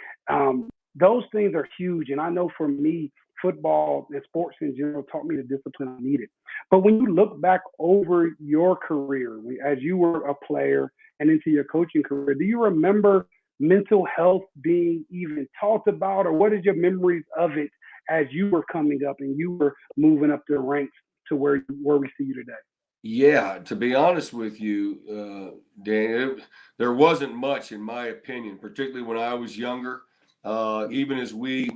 Those things are huge. And I know for me, football and sports in general taught me the discipline I needed. But when you look back over your career, as you were a player and into your coaching career, do you remember mental health being even talked about, or what is your memories of it as you were coming up and you were moving up the ranks to where we see you today? Yeah, to be honest with you, Dan, there wasn't much, in my opinion, particularly when I was younger. Even as we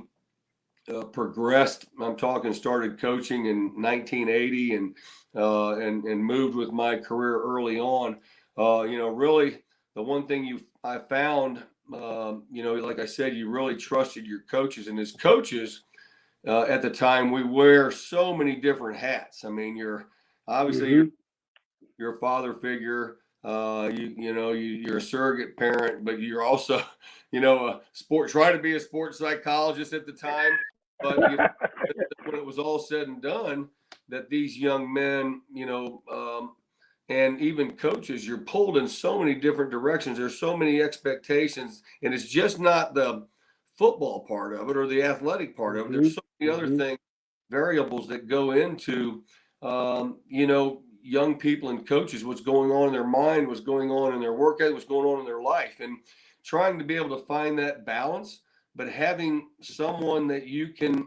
progressed, I'm talking started coaching in 1980 and moved with my career early on. Really the one thing I found, like I said, you really trusted your coaches, and as coaches at the time, we wear so many different hats. I mean, you're obviously you're a father figure. You're a surrogate parent, but you're also, a try to be a sports psychologist at the time. But when it was all said and done, that these young men, and even coaches, you're pulled in so many different directions. There's so many expectations, and it's just not the football part of it or the athletic part of it. There's so many other things, variables that go into, young people and coaches, what's going on in their mind, what's going on in their work ethic, what's going on in their life, and trying to be able to find that balance, but having someone that you can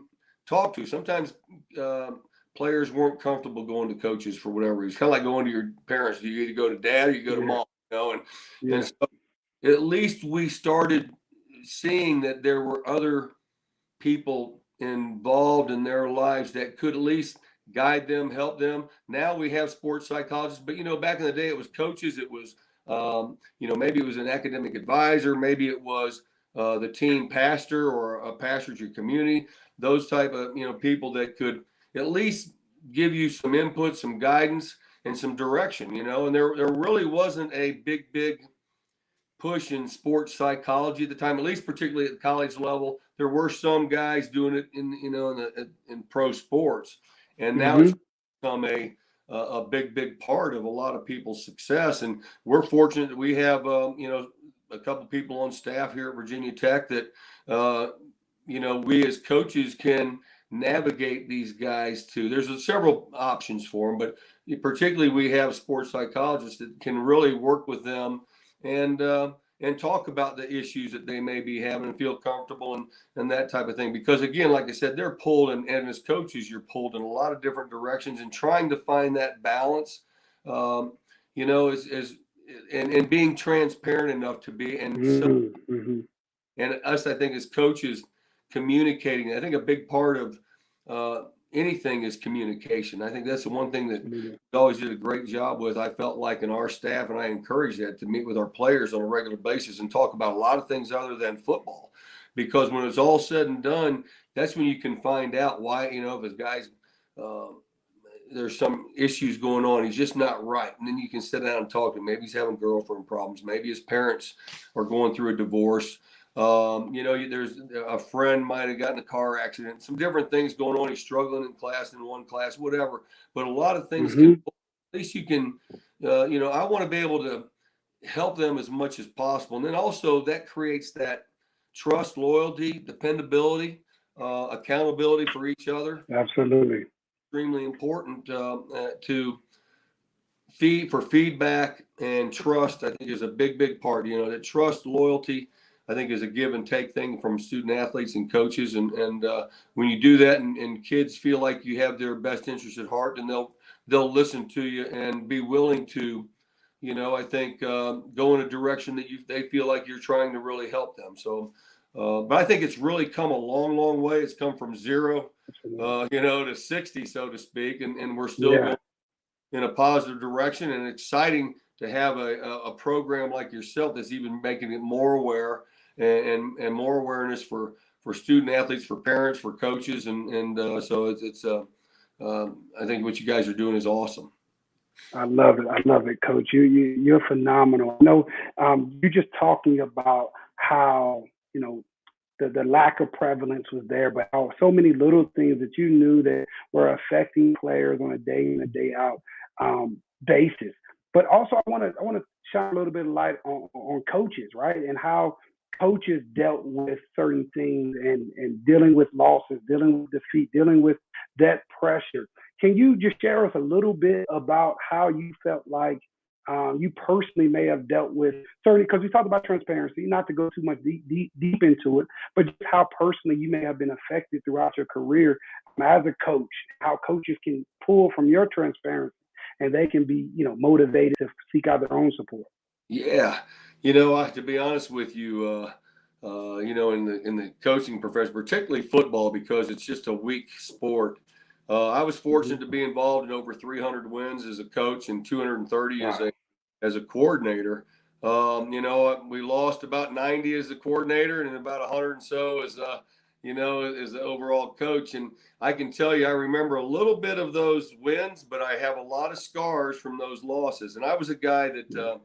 talk to. Sometimes players weren't comfortable going to coaches for whatever reason. It's kind of like going to your parents. You either go to dad or you go to mom, you know, and so at least we started seeing that there were other people involved in their lives that could at least guide them, help them. Now we have sports psychologists, but back in the day it was coaches. It was, maybe it was an academic advisor, maybe it was the team pastor or a pastor at your community. Those type of people that could at least give you some input, some guidance, and some direction. And there really wasn't a big push in sports psychology at the time, at least particularly at the college level. There were some guys doing it in pro sports, and now it's become a big part of a lot of people's success. And we're fortunate that we have a couple people on staff here at Virginia Tech that we as coaches can navigate these guys to. There's several options for them, but particularly we have sports psychologists that can really work with them and talk about the issues that they may be having and feel comfortable and that type of thing. Because again, like I said, they're pulled, and as coaches, you're pulled in a lot of different directions, and trying to find that balance, and being transparent enough to be, and us, I think, as coaches, communicating. I think a big part of anything is communication. I think that's the one thing that we always did a great job with. I felt like in our staff, and I encourage that, to meet with our players on a regular basis and talk about a lot of things other than football, because when it's all said and done, that's when you can find out why, if a guy's there's some issues going on, he's just not right, and then you can sit down and talk to him. Maybe he's having girlfriend problems, maybe his parents are going through a divorce. There's a friend might have gotten a car accident, some different things going on. He's struggling in one class, whatever. But a lot of things at least you can, I want to be able to help them as much as possible. And then also that creates that trust, loyalty, dependability, accountability for each other. Absolutely. Extremely important to for feedback and trust. I think is a big part. That trust, loyalty, I think is a give and take thing from student athletes and coaches. And when you do that and kids feel like you have their best interest at heart, then they'll listen to you and be willing to, I think, go in a direction that they feel like you're trying to really help them. So, but I think it's really come a long way. It's come from 0, to 60, so to speak. And we're still going in a positive direction, and exciting to have a program like yourself that's even making it more aware and more awareness for student athletes, for parents, for coaches. And so it's I think what you guys are doing is awesome. I love it, Coach. You're phenomenal. I know you're just talking about how, the lack of prevalence was there, but how so many little things that you knew that were affecting players on a day in and day out basis. But also, I want to shine a little bit of light on coaches, right? And how coaches dealt with certain things and dealing with losses, dealing with defeat, dealing with that pressure. Can you just share us a little bit about how you felt like you personally may have dealt with, certainly because we talked about transparency, not to go too much deep into it, but just how personally you may have been affected throughout your career as a coach, how coaches can pull from your transparency and they can be, motivated to seek out their own support. Yeah. To be honest with you, in the coaching profession, particularly football, because it's just a weak sport. I was fortunate to be involved in over 300 wins as a coach and 230 as a coordinator. We lost about 90 as a coordinator and about 100 and so as as the overall coach. And I can tell you, I remember a little bit of those wins, but I have a lot of scars from those losses. And I was a guy that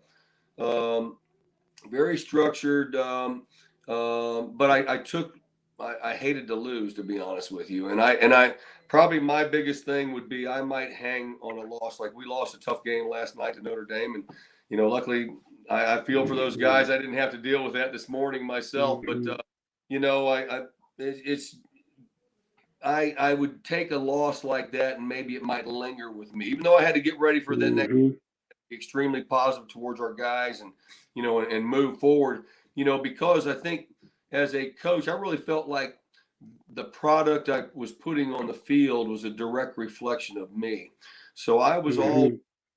very structured, but I hated to lose, to be honest with you. And I probably my biggest thing would be I might hang on a loss. Like we lost a tough game last night to Notre Dame, and luckily I feel for those guys. I didn't have to deal with that this morning myself, but I would take a loss like that, and maybe it might linger with me, even though I had to get ready for the next. Extremely positive towards our guys, and and move forward. Because I think as a coach, I really felt like the product I was putting on the field was a direct reflection of me. So I was all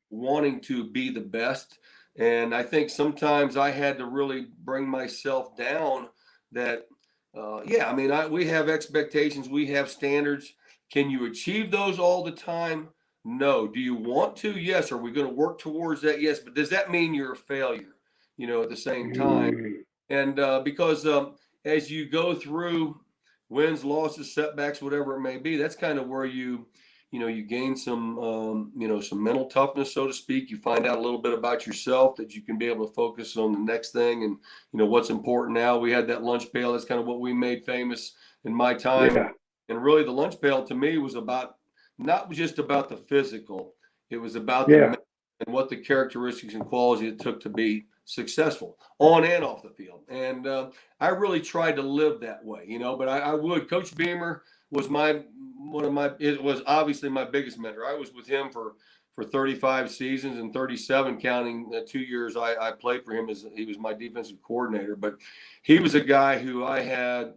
wanting to be the best. And I think sometimes I had to really bring myself down that, yeah, I mean, we have expectations, we have standards. Can you achieve those all the time? No. Do you want to? Yes. Are we going to work towards that? Yes. But does that mean you're a failure, at the same time? And because as you go through wins, losses, setbacks, whatever it may be, that's kind of where you gain some, some mental toughness, so to speak. You find out a little bit about yourself that you can be able to focus on the next thing and, what's important now. We had that lunch pail. That's kind of what we made famous in my time. Yeah. And really the lunch pail to me was not just about the physical. It was about the Yeah. mental and what the characteristics and qualities it took to be successful on and off the field. And I really tried to live that way, but I would. Coach Beamer was it was obviously my biggest mentor. I was with him for 35 seasons and 37 counting the 2 years I played for him as he was my defensive coordinator. But he was a guy who I had,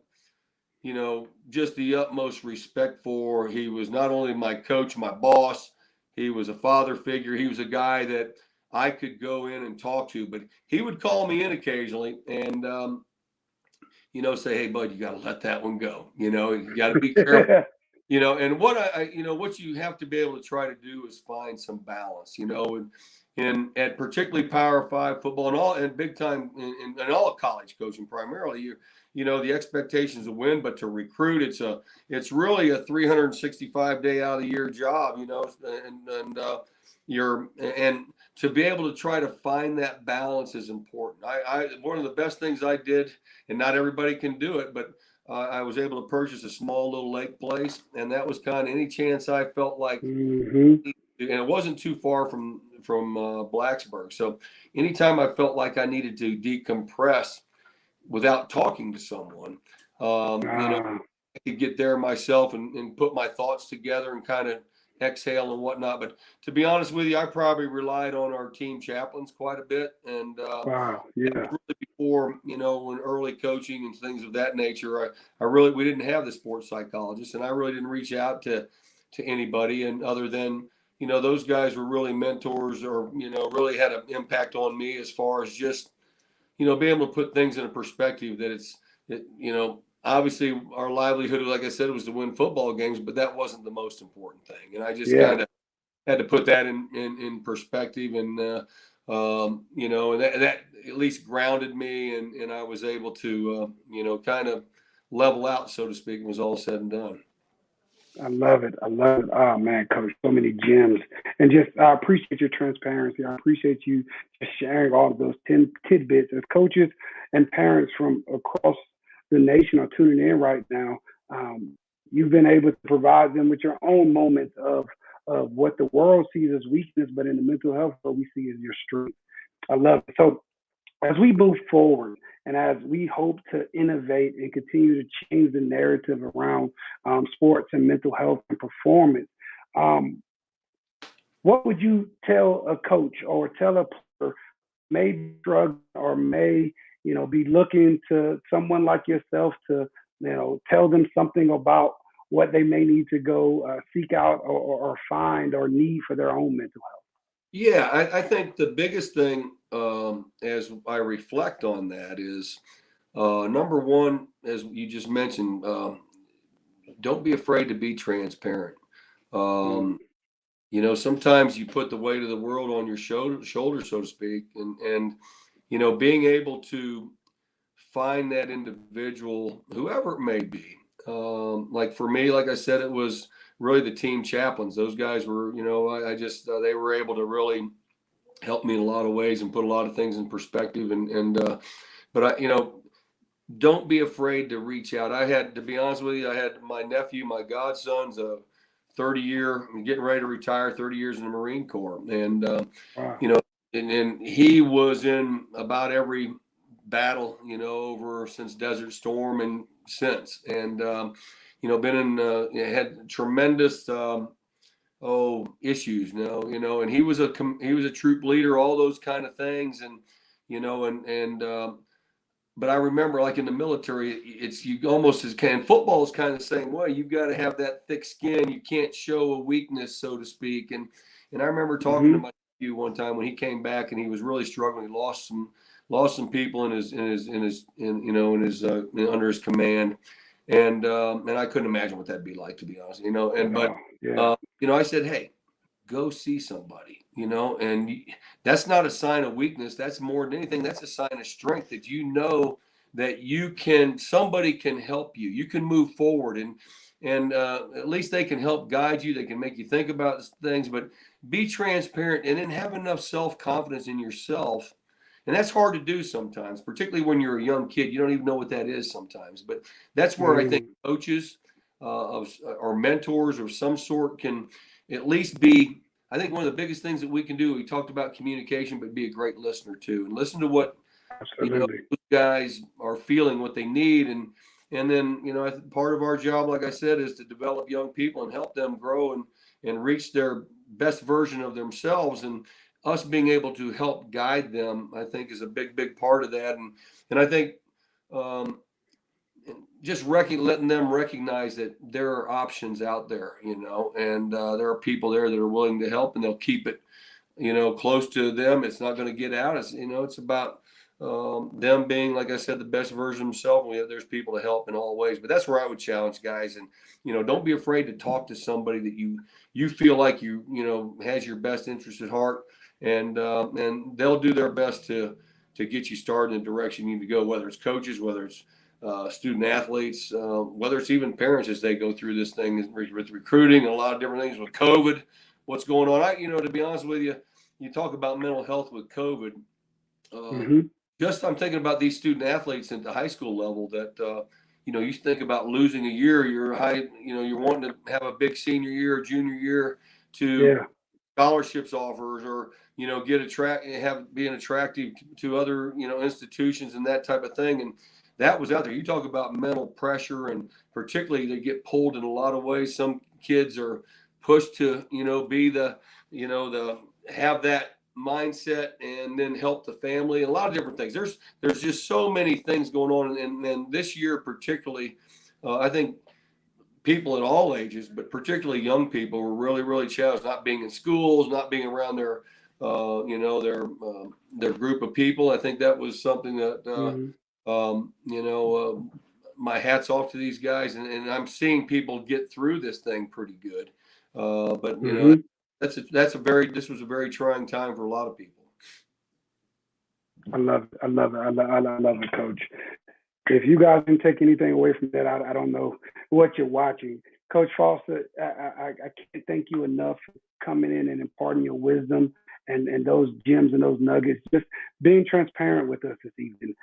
just the utmost respect for. He was not only my coach, my boss, he was a father figure. He was a guy that I could go in and talk to, but he would call me in occasionally and, say, hey, bud, you got to let that one go. You got to be careful. And what you have to be able to try to do is find some balance, and at particularly Power 5 football and all and big time and all college coaching primarily, the expectations to win, but to recruit, it's really a 365-day out of the year job, and to be able to try to find that balance is important. One of the best things I did, and not everybody can do it, but I was able to purchase a small little lake place, and that was kind of any chance I felt like, and it wasn't too far from Blacksburg. So anytime I felt like I needed to decompress without talking to someone, I could get there myself and put my thoughts together and kind of exhale and whatnot. But to be honest with you, I probably relied on our team chaplains quite a bit. And really before, when early coaching and things of that nature, we didn't have the sports psychologist, and I really didn't reach out to anybody. And other than, those guys were really mentors or, really had an impact on me as far as just, being able to put things in a perspective that obviously our livelihood, like I said, was to win football games, but that wasn't the most important thing. And I just kind of had to put that in perspective and, and that at least grounded me and I was able to, kind of level out, so to speak, when it was all said and done. I love it. I love it. Oh man, Coach, so many gems. And I appreciate your transparency. I appreciate you just sharing all of those tidbits. As coaches and parents from across the nation are tuning in right now, you've been able to provide them with your own moments of what the world sees as weakness, but in the mental health, what we see as your strength. I love it. So as we move forward and as we hope to innovate and continue to change the narrative around sports and mental health and performance, what would you tell a coach or tell a player may struggle or may be looking to someone like yourself to tell them something about what they may need to go seek out or find or need for their own mental health? Yeah, I think the biggest thing as I reflect on that is number one, as you just mentioned, don't be afraid to be transparent. Sometimes you put the weight of the world on your shoulder, so to speak, and being able to find that individual, whoever it may be. Like for me, like I said, it was really the team chaplains. Those guys were, they were able to really help me in a lot of ways and put a lot of things in perspective. But don't be afraid to reach out. To be honest with you, I had my nephew, my godson's a 30-year, getting ready to retire, 30 years in the Marine Corps. And, and he was in about every battle, over since Desert Storm and since, and, been in, had tremendous, issues, and he was a troop leader, all those kind of things. And, but I remember, like in the military, it's you almost as can. Football is kind of the same way. You've got to have that thick skin. You can't show a weakness, so to speak. And I remember talking to Mm-hmm. my nephew one time when he came back and he was really struggling. He lost some people under his command, and I couldn't imagine what that'd be like, to be honest. Yeah. I said, hey, go see somebody, and that's not a sign of weakness. That's more than anything, that's a sign of strength, that that somebody can help you. You can move forward, and at least they can help guide you. They can make you think about things, but be transparent and then have enough self-confidence in yourself. And that's hard to do sometimes, particularly when you're a young kid. You don't even know what that is sometimes. But that's where I think Mm. coaches or mentors of some sort can at least be. I think one of the biggest things that we can do, we talked about communication, but be a great listener too, and listen to what Absolutely. those guys are feeling, what they need, and then I think part of our job, like I said, is to develop young people and help them grow and reach their best version of themselves. And us being able to help guide them, I think, is a big part of that. And I think um, just letting them recognize that there are options out there, and there are people there that are willing to help, and they'll keep it, close to them. It's not going to get out. It's about them being, like I said, the best version of themselves. There's people to help in all ways, but that's where I would challenge guys. And don't be afraid to talk to somebody that you feel like has your best interest at heart, and they'll do their best to get you started in the direction you need to go. Whether it's coaches, whether it's student athletes, whether it's even parents as they go through this thing with recruiting and a lot of different things with COVID, what's going on. To be honest with you, you talk about mental health with COVID. Mm-hmm. Just I'm thinking about these student athletes at the high school level that you think about losing a year. You're wanting to have a big senior year or junior year to Yeah. scholarships offers, or being attractive to other institutions and that type of thing. And that was out there. You talk about mental pressure, and particularly they get pulled in a lot of ways. Some kids are pushed to be the have that mindset and then help the family, and a lot of different things. There's just so many things going on, and this year particularly, I think people at all ages, but particularly young people, were really challenged, not being in schools, not being around their group of people. I think that was something that Mm-hmm. my hat's off to these guys, and I'm seeing people get through this thing pretty good. But Mm-hmm. this was a very trying time for a lot of people. I love it. I love it. I love it, Coach. If you guys didn't take anything away from that, I don't know what you're watching. Coach Foster, I can't thank you enough for coming in and imparting your wisdom and those gems and those nuggets, just being transparent with us this evening.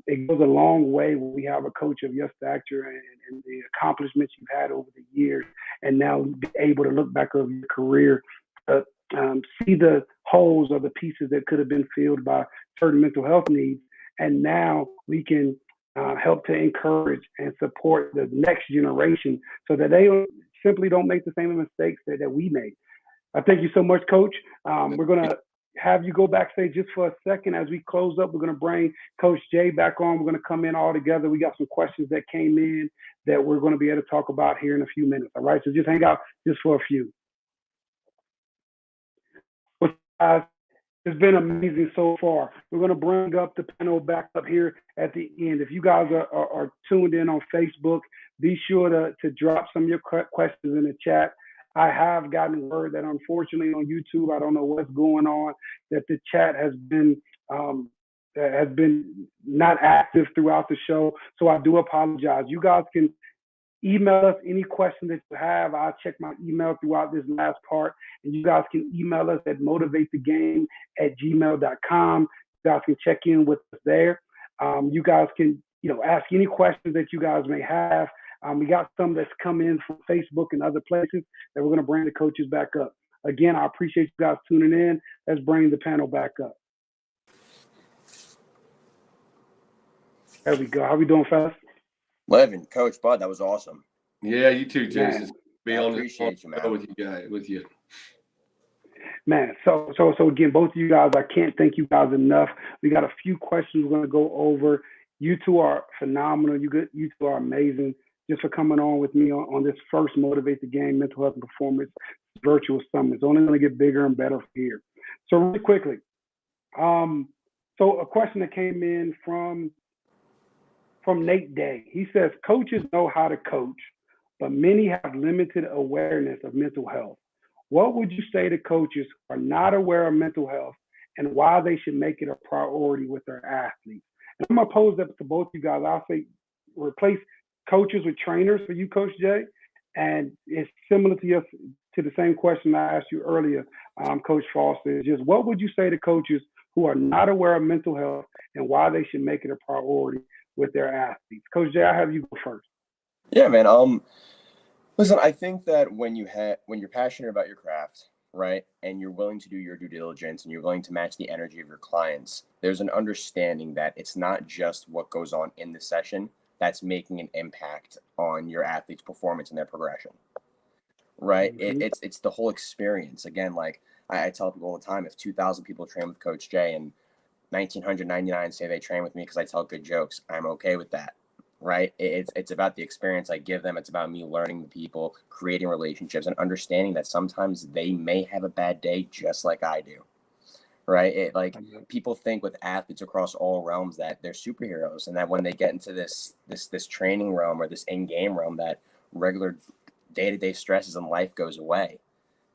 It goes a long way when we have a coach of your stature and the accomplishments you've had over the years, and now be able to look back over your career, uh, see the holes or the pieces that could have been filled by certain mental health needs. And now we can help to encourage and support the next generation so that they simply don't make the same mistakes that we made. I thank you so much, Coach. We're going to have you go backstage just for a second as we close up. We're going to bring Coach Jay back on. We're going to come in all together. We got some questions that came in that we're going to be able to talk about here in a few minutes. All right, so just hang out just for a few. Guys, it's been amazing so far. We're going to bring up the panel back up here at the end. If you guys are tuned in on Facebook, be sure to drop some of your questions in the chat. I have gotten word that unfortunately on YouTube, I don't know what's going on, that the chat has been not active throughout the show. So I do apologize. You guys can email us any question that you have. I'll check my email throughout this last part. And you guys can email us at motivatethegame@gmail.com. You guys can check in with us there. You guys can, ask any questions that you guys may have. We got some that's come in from Facebook and other places that we're going to bring the coaches back up. Again, I appreciate you guys tuning in. Let's bring the panel back up. There we go. How we doing, fellas? Levin, Coach Bud, that was awesome. Yeah, you too, Jason. I appreciate you, man. With you. Man, so again, both of you guys, I can't thank you guys enough. We got a few questions we're going to go over You two are phenomenal. You two are amazing. Just for coming on with me on this first Motivate the Game Mental Health and Performance virtual summit. It's only going to get bigger and better from here. So really quickly, so a question that came in from Nate Day. He says, coaches know how to coach, but many have limited awareness of mental health. What would you say to coaches who are not aware of mental health and why they should make it a priority with their athletes? And I'm going to pose that to both you guys. I'll say replace coaches with trainers for you, Coach Jay. And it's similar to the same question I asked you earlier, Coach Foster. Just what would you say to coaches who are not aware of mental health and why they should make it a priority with their athletes? Coach Jay, I'll have you go first. Yeah, man. Listen, I think that when you're passionate about your craft, right, and you're willing to do your due diligence and you're willing to match the energy of your clients, there's an understanding that it's not just what goes on in the session that's making an impact on your athlete's performance and their progression, right? Mm-hmm. It's the whole experience. Again, like I tell people all the time, if 2,000 people train with Coach Jay and 1,999 say they train with me because I tell good jokes, I'm okay with that, right? It's about the experience I give them. It's about me learning the people, creating relationships, and understanding that sometimes they may have a bad day just like I do, right? People think with athletes across all realms that they're superheroes, and that when they get into this training realm or this in-game realm, that regular day-to-day stresses in life goes away.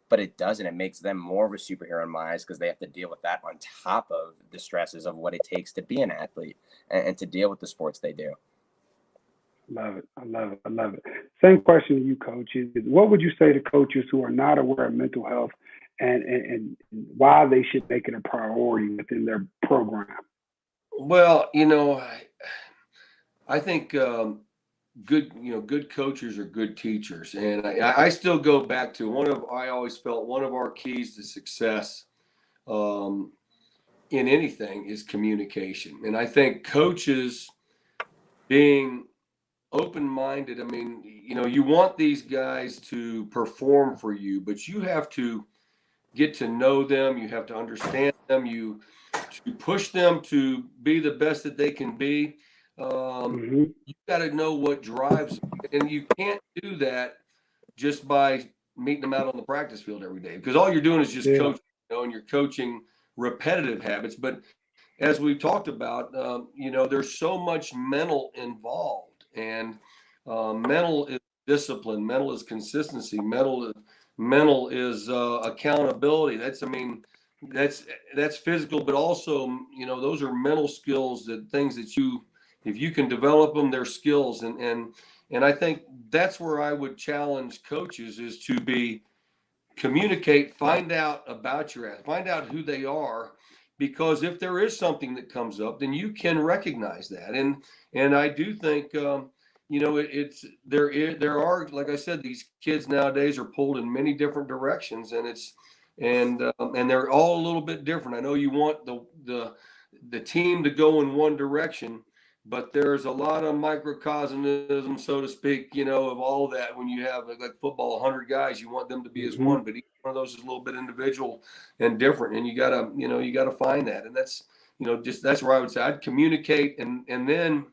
But it doesn't. It makes them more of a superhero in my eyes because they have to deal with that on top of the stresses of what it takes to be an athlete and to deal with the sports they do. Love it. I love it. Same question to you, Coach. What would you say to coaches who are not aware of mental health and why they should make it a priority within their program? Well, I think good coaches are good teachers, and I still go back to I always felt one of our keys to success in anything is communication, and I think coaches being open-minded. I mean, you want these guys to perform for you, but you have to get to know them. You have to understand them. You to push them to be the best that they can be. You got to know what drives them, and you can't do that just by meeting them out on the practice field every day, because all you're doing is just coaching, and you're coaching repetitive habits. But as we've talked about, there's so much mental involved, and mental is discipline, mental is consistency, mental is accountability. That's physical, but also, those are mental skills, that things that if you can develop them, they're skills. And I think that's where I would challenge coaches is to communicate, find out about your athlete, find out who they are, because if there is something that comes up, then you can recognize that. And I do think, there are, like I said, these kids nowadays are pulled in many different directions, and they're all a little bit different. I know you want the team to go in one direction, but there's a lot of microcosmism, so to speak, of all that. When you have like football, 100 guys, you want them to be as one, but each one of those is a little bit individual and different. And you gotta find that. And that's, that's where I would say I'd communicate, and then,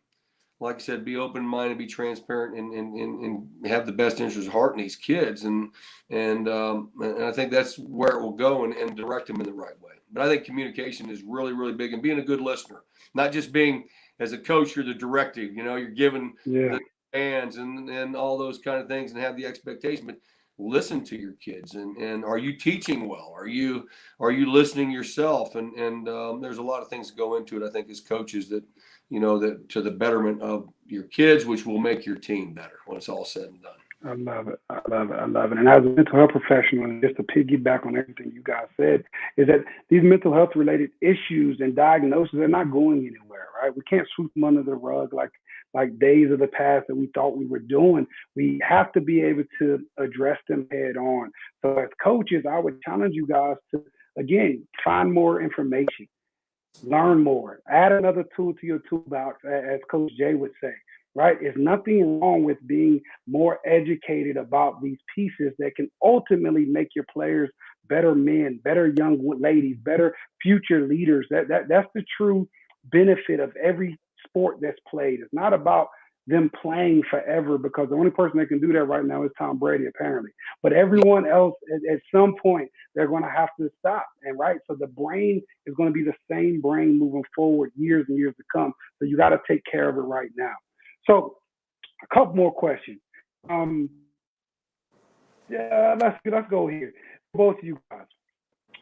like I said, be open-minded, be transparent, and have the best interest of heart in these kids. And I think that's where it will go, and direct them in the right way. But I think communication is really, really big, and being a good listener, not just being, as a coach, you're the directive, you're giving the fans and all those kind of things and have the expectation, but listen to your kids, and are you teaching well? Are you listening yourself? And there's a lot of things that go into it, I think, as coaches, that that to the betterment of your kids, which will make your team better when it's all said and done. I love it. And as a mental health professional, and just to piggyback on everything you guys said, is that these mental health related issues and diagnoses are not going anywhere, right? We can't sweep them under the rug like days of the past that we thought we were doing. We have to be able to address them head on. So as coaches, I would challenge you guys to, again, find more information, learn more, add another tool to your toolbox, as Coach Jay would say. Right? There's nothing wrong with being more educated about these pieces that can ultimately make your players better men, better young ladies, better future leaders. That's the true benefit of every sport that's played. It's not about them playing forever, because the only person that can do that right now is Tom Brady, apparently. But everyone else, at some point, they're going to have to stop. And right, so the brain is going to be the same brain moving forward, years and years to come. So you got to take care of it right now. So a couple more questions. Let's go here. Both of you guys,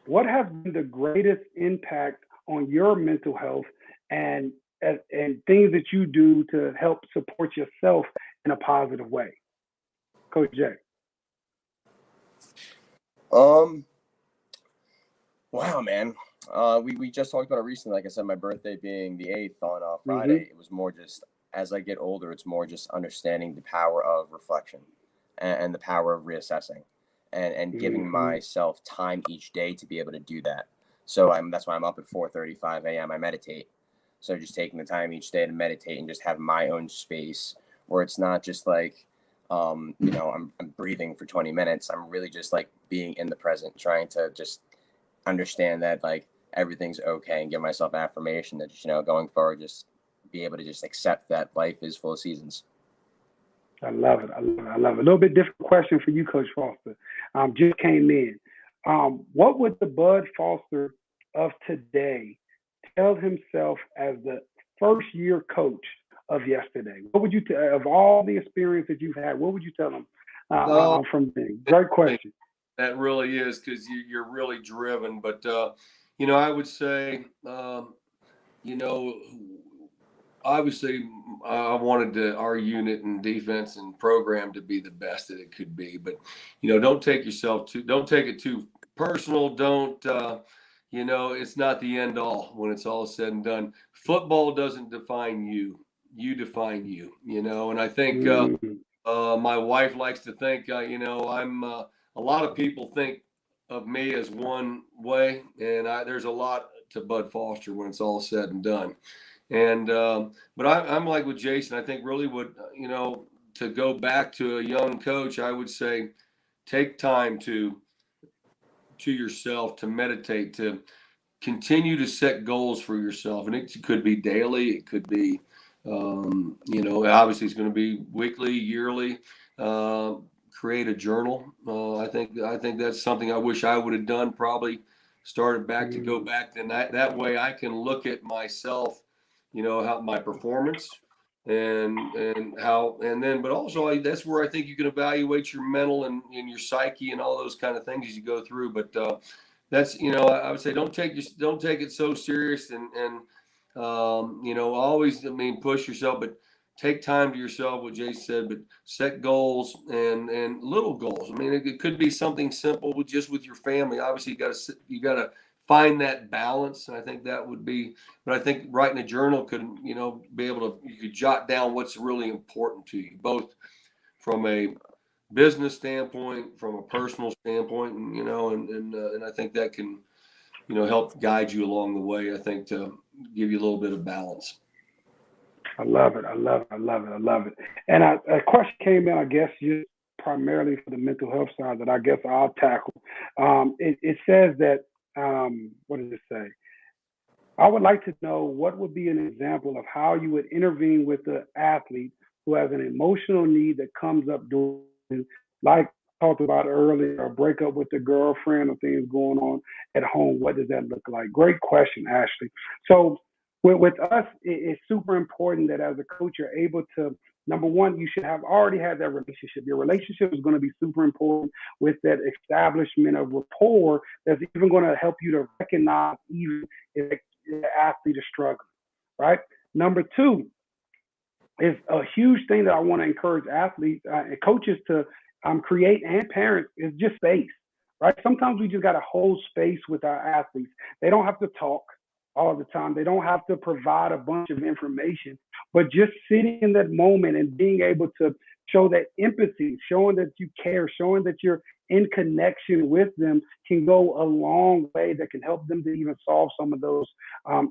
what has been the greatest impact on your mental health and things that you do to help support yourself in a positive way? Coach Jay. Wow, man. We just talked about it recently. Like I said, my birthday being the 8th on Friday, It was more just, as I get older, it's more just understanding the power of reflection and the power of reassessing and giving myself time each day to be able to do that. So that's why I'm up at 4:35 a.m. I meditate. So just taking the time each day to meditate and just have my own space where it's not just like, I'm breathing for 20 minutes. I'm really just like being in the present, trying to just understand that like everything's okay and give myself affirmation that, going forward, just be able to just accept that life is full of seasons. I love it. A little bit different question for you, Coach Foster. Just came in. What would the Bud Foster of today tell himself as the first year coach of yesterday? What would you of all the experience that you've had, what would you tell him from me? Great question. That really is, because you're really driven. But, I would say, obviously I wanted our unit and defense and program to be the best that it could be. But, don't take it too personal. Don't, it's not the end all when it's all said and done. Football doesn't define you. You define you, and I think my wife likes to think, I'm a lot of people think of me as one way, and there's a lot to Bud Foster when it's all said and done. And but I'm like with Jason. I think really would, to go back to a young coach, I would say take time to yourself, to meditate, to continue to set goals for yourself. And it could be daily, it could be obviously it's going to be weekly, yearly. Create a journal. I think that's something I wish I would have done, probably started back to go back. Then that way I can look at myself, how my performance and how, and then, but also that's where I think you can evaluate your mental and your psyche and all those kind of things as you go through. But that's, I would say don't take it so serious and always, push yourself, but take time to yourself, what Jay said, but set goals and little goals. It could be something simple with your family. Obviously you gotta find that balance. And I think that would be, but I think writing a journal could, be able to, you could jot down what's really important to you, both from a business standpoint, from a personal standpoint, and, and I think that can, help guide you along the way, I think, to give you a little bit of balance. I love it. And a question came in, I guess, just primarily for the mental health side that I guess I'll tackle. It says that, what does it say? I would like to know what would be an example of how you would intervene with the athlete who has an emotional need that comes up during, like talked about earlier, a breakup with the girlfriend or things going on at home. What does that look like? Great question, Ashley. So with us, it's super important that as a coach, you're able to, number one, you should have already had that relationship. Your relationship is going to be super important with that establishment of rapport that's even going to help you to recognize even if the athlete is struggling, right? Number two is a huge thing that I want to encourage athletes and coaches to create, and parents, is just space, right? Sometimes we just got to hold space with our athletes. They don't have to talk all the time. They don't have to provide a bunch of information, but just sitting in that moment and being able to show that empathy, showing that you care, showing that you're in connection with them can go a long way that can help them to even solve some of those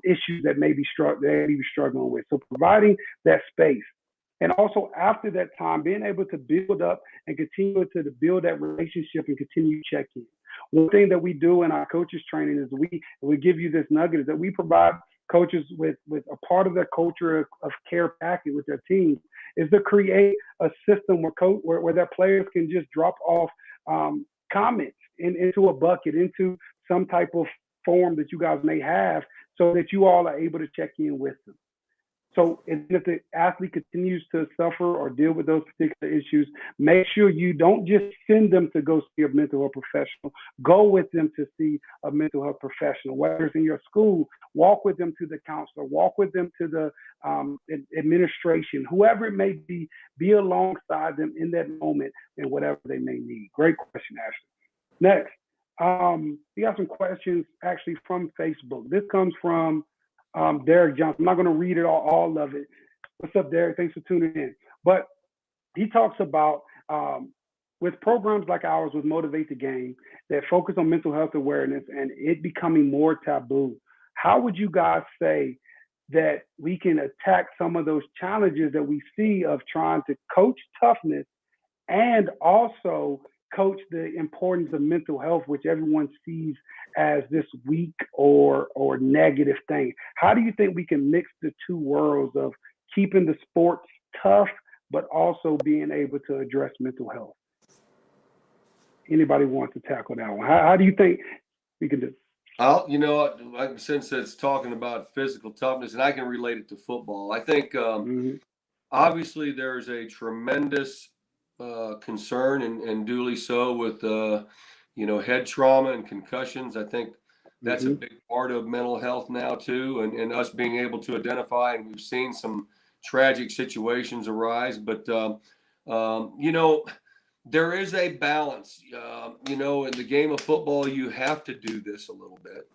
issues that they may be struggling with. So providing that space. And also after that time, being able to build up and continue to build that relationship and continue checking. One thing that we do in our coaches training is we give you this nugget, is that we provide coaches with a part of their culture of care package with their teams is to create a system where their players can just drop off comments into a bucket, into some type of form that you guys may have, so that you all are able to check in with them. So if the athlete continues to suffer or deal with those particular issues, make sure you don't just send them to go see a mental health professional. Go with them to see a mental health professional. Whether it's in your school, walk with them to the counselor, walk with them to the administration, whoever it may be alongside them in that moment and whatever they may need. Great question, Ashley. Next, we got some questions actually from Facebook. This comes from Derek Johnson. I'm not going to read it all of it. What's up, Derek? Thanks for tuning in. But he talks about with programs like ours with Motivate the Game that focus on mental health awareness and it becoming more taboo, how would you guys say that we can attack some of those challenges that we see of trying to coach toughness and also coach the importance of mental health, which everyone sees as this weak or negative thing? How do you think we can mix the two worlds of keeping the sports tough, but also being able to address mental health? Anybody wants to tackle that one? How do you think we can do it? Since it's talking about physical toughness, and I can relate it to football, I think obviously there's a tremendous concern and duly so with head trauma and concussions. I think that's a big part of mental health now too, and us being able to identify, and we've seen some tragic situations arise, but there is a balance. In the game of football, you have to do this a little bit.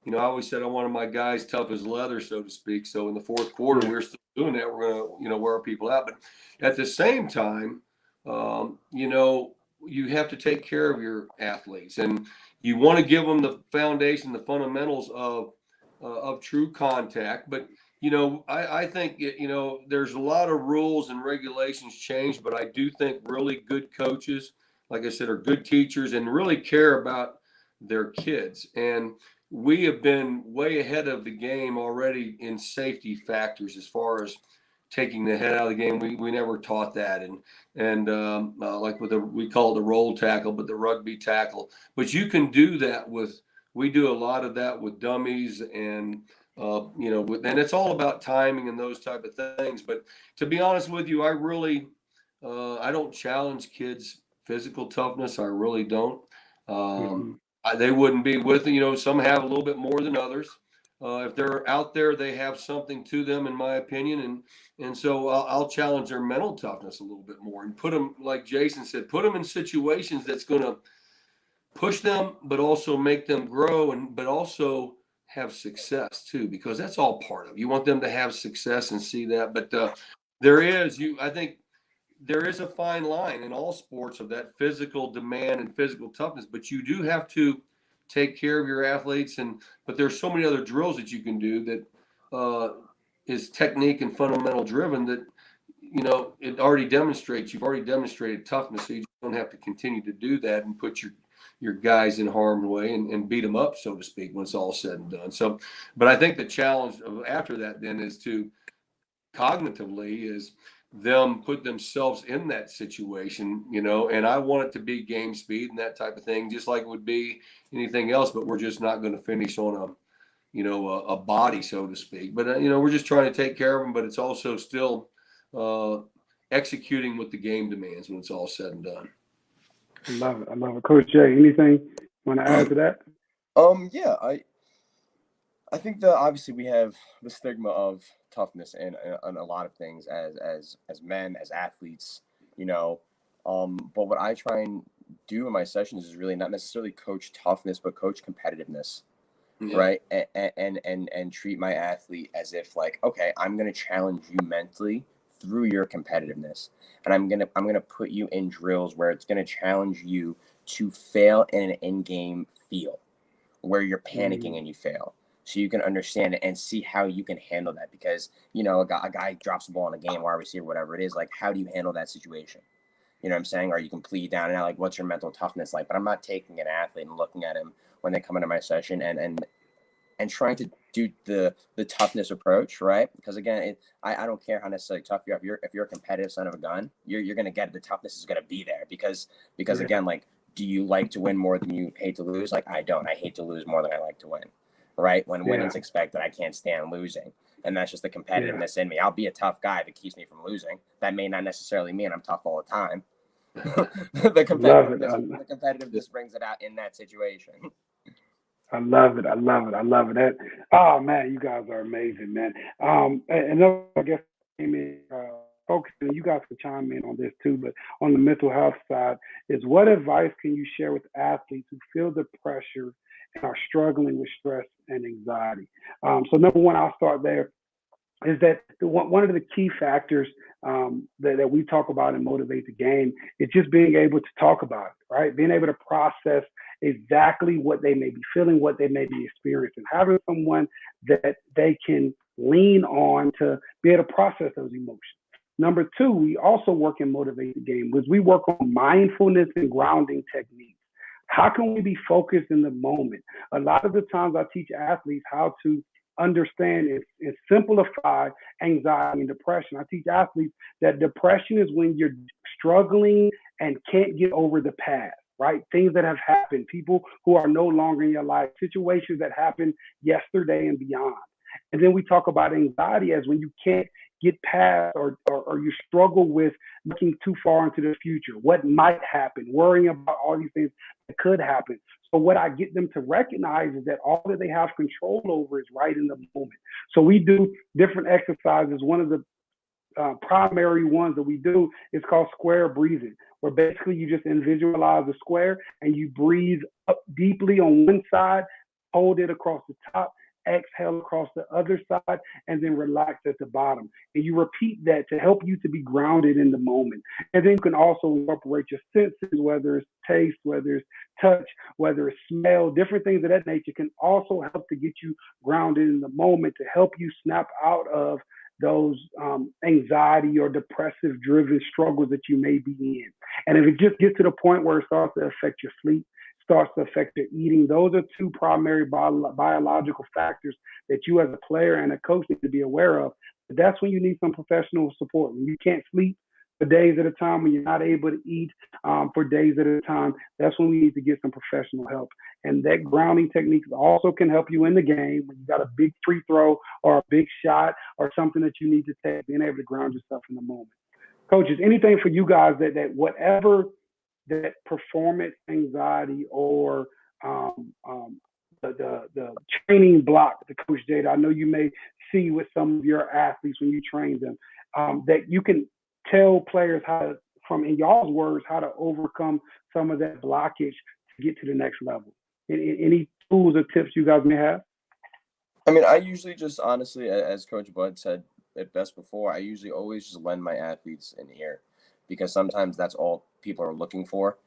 I always said I wanted my guys tough as leather, so to speak. So in the fourth quarter, we're still doing that. We're going to, wear people out. But at the same time, you have to take care of your athletes, and you want to give them the foundation, the fundamentals of true contact. But I think there's a lot of rules and regulations changed, but I do think really good coaches, like I said, are good teachers and really care about their kids. And we have been way ahead of the game already in safety factors as far as taking the head out of the game. We never taught that, and like we call it the roll tackle, but the rugby tackle. But you can do that we do a lot of that with dummies and and it's all about timing and those type of things. But to be honest with you, I really I don't challenge kids' physical toughness. I really don't. They wouldn't be with it. Some have a little bit more than others. If they're out there, they have something to them, in my opinion. And so I'll challenge their mental toughness a little bit more and put them, like Jason said, put them in situations that's going to push them, but also make them grow, but also have success too, because that's all part of it. You want them to have success and see that. But I think there is a fine line in all sports of that physical demand and physical toughness, but you do have to take care of your athletes. But there's so many other drills that you can do that is technique and fundamental driven that, it already demonstrates, you've already demonstrated toughness. So you just don't have to continue to do that and put your guys in harm's way and beat them up, so to speak, when it's all said and done. So, but I think the challenge after that then is to cognitively is them put themselves in that situation, and I want it to be game speed and that type of thing, just like it would be anything else, but we're just not going to finish on a body, so to speak. But, we're just trying to take care of them, but it's also still executing what the game demands when it's all said and done. I love it. Coach Jay, anything you want to add to that? Yeah, I think that obviously we have the stigma of toughness and a lot of things as men, as athletes, but what I try and do in my sessions is really not necessarily coach toughness, but coach competitiveness, right? And treat my athlete as if like, okay, I'm going to challenge you mentally through your competitiveness, and I'm gonna put you in drills where it's going to challenge you to fail in an in-game feel where you're panicking and you fail. So you can understand it and see how you can handle that, because a guy drops the ball in a game, wide receiver, whatever it is, like how do you handle that situation? You know what I'm saying? Or you can plead down and out, like what's your mental toughness like? But I'm not taking an athlete and looking at him when they come into my session and and trying to do the toughness approach, right? Because again, I don't care how necessarily tough you are. If you're a competitive son of a gun, you're gonna get it. The toughness is gonna be there because again, like, do you like to win more than you hate to lose? Like, I don't. I hate to lose more than I like to win, right? When winning's expected, I can't stand losing. And that's just the competitiveness in me. I'll be a tough guy if it keeps me from losing. That may not necessarily mean I'm tough all the time. the competitiveness brings it out in that situation. I love it. I love it. I love it. Oh man, you guys are amazing, man. And I guess folks, and you guys can chime in on this too, but on the mental health side, is what advice can you share with athletes who feel the pressure and are struggling with stress and anxiety? So number one, I'll start there. Is that one of the key factors that we talk about and Motivate the Game is just being able to talk about it, right? Being able to process exactly what they may be feeling, what they may be experiencing, having someone that they can lean on to be able to process those emotions. Number two, we also work in Motivate the Game was we work on mindfulness and grounding techniques. How can we be focused in the moment? A lot of the times I teach athletes how to understand and simplify anxiety and depression. I teach athletes that depression is when you're struggling and can't get over the past, right? Things that have happened, people who are no longer in your life, situations that happened yesterday and beyond. And then we talk about anxiety as when you can't get past or you struggle with looking too far into the future, what might happen, worrying about all these things that could happen. So what I get them to recognize is that all that they have control over is right in the moment. So we do different exercises. One of the primary ones that we do is called square breathing, where basically you just visualize a square and you breathe up deeply on one side, hold it across the top, exhale across the other side, and then relax at the bottom. And you repeat that to help you to be grounded in the moment. And then you can also incorporate your senses, whether it's taste, whether it's touch, whether it's smell, different things of that nature can also help to get you grounded in the moment to help you snap out of those anxiety or depressive driven struggles that you may be in. And if it just gets to the point where it starts to affect your sleep, starts to affect your eating, those are two primary biological factors that you as a player and a coach need to be aware of. But that's when you need some professional support. When you can't sleep for days at a time, when you're not able to eat for days at a time, that's when we need to get some professional help. And that grounding technique also can help you in the game when you got a big free throw or a big shot or something that you need to take, being able to ground yourself in the moment. Coaches, anything for you guys that whatever that performance anxiety or the training block that Coach Jada, I know you may see with some of your athletes when you train them, that you can tell players how to, from in y'all's words, how to overcome some of that blockage to get to the next level. Any tools or tips you guys may have? I mean, I usually just honestly, as Coach Bud said it best before, I usually always just lend my athletes an ear because sometimes that's all people are looking for.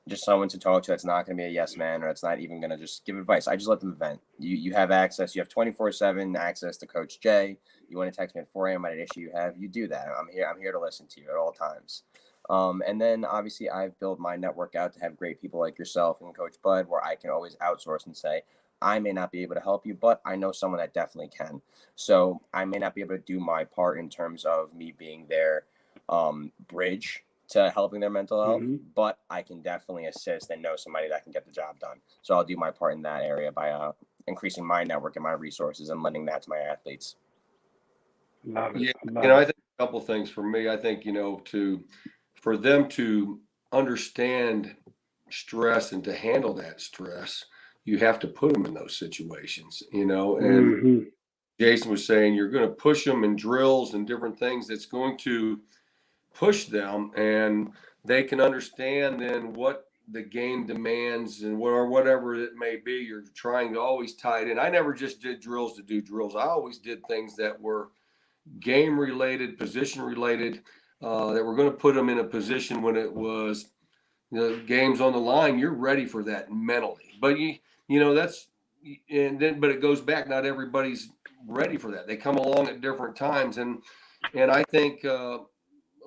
Just someone to talk to that's not going to be a yes man or it's not even going to just give advice. I just let them vent. You have access. You have 24/7 access to Coach Jay. You want to text me at 4 a.m. on an issue you have, you do that. I'm here to listen to you at all times. And then obviously I've built my network out to have great people like yourself and Coach Bud where I can always outsource and say, I may not be able to help you, but I know someone that definitely can. So I may not be able to do my part in terms of me being their bridge to helping their mental health, but I can definitely assist and know somebody that can get the job done. So I'll do my part in that area by increasing my network and my resources and lending that to my athletes. Love it. Yeah, I think a couple of things for me. I think, for them to understand stress and to handle that stress, you have to put them in those situations, and Jason was saying you're going to push them in drills and different things that's going to push them and they can understand then what the game demands and whatever it may be. You're trying to always tie it in. I never just did drills to do drills. I always did things that were game related, position related, that were going to put them in a position when it was the game's on the line. You're ready for that mentally, but but it goes back. Not everybody's ready for that. They come along at different times. And I think,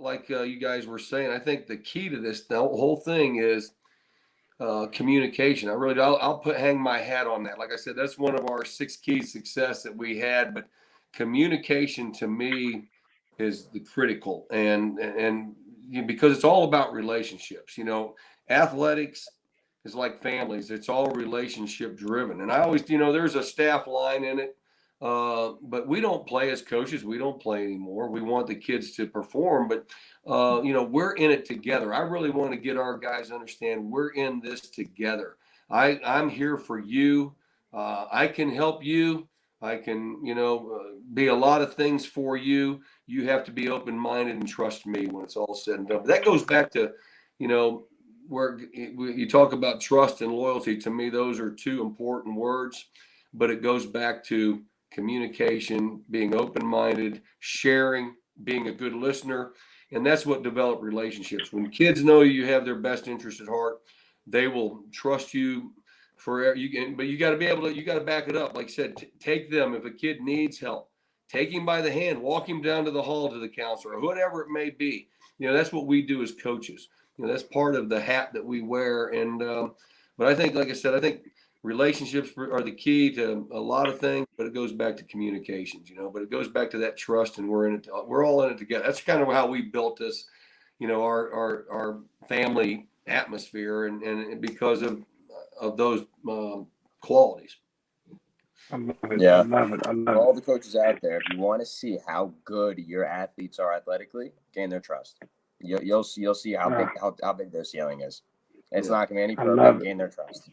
like you guys were saying, I think the key to this the whole thing is communication. I'll hang my hat on that. Like I said, that's one of our 6 keys to success that we had, but communication to me is the critical, and because it's all about relationships. Athletics is like families. It's all relationship driven. And I always, there's a staff line in it. But we don't play as coaches. We don't play anymore. We want the kids to perform, but we're in it together. I really want to get our guys to understand we're in this together. I'm here for you. I can help you. I can, be a lot of things for you. You have to be open-minded and trust me when it's all said and done. But that goes back to, where you talk about trust and loyalty. To me, those are 2 important words, but it goes back to communication, being open-minded, sharing, being a good listener. And that's what develop relationships. When kids know you have their best interest at heart, they will trust you forever. But you got to be able to, you got to back it up. Like I said, take them. If a kid needs help, take him by the hand, walk him down to the hall to the counselor, or whatever it may be. That's what we do as coaches. That's part of the hat that we wear. And, but I think, like I said, I think relationships are the key to a lot of things, but it goes back to communications, but it goes back to that trust, and we're all in it together. That's kind of how we built this, our family atmosphere, and because of those qualities. I love it. Yeah. I love it. I For love all it. the coaches out there, if you want to see how good your athletes are athletically, gain their trust. You'll see how big their ceiling is. It's not going to be any I program. love it. Gain their trust.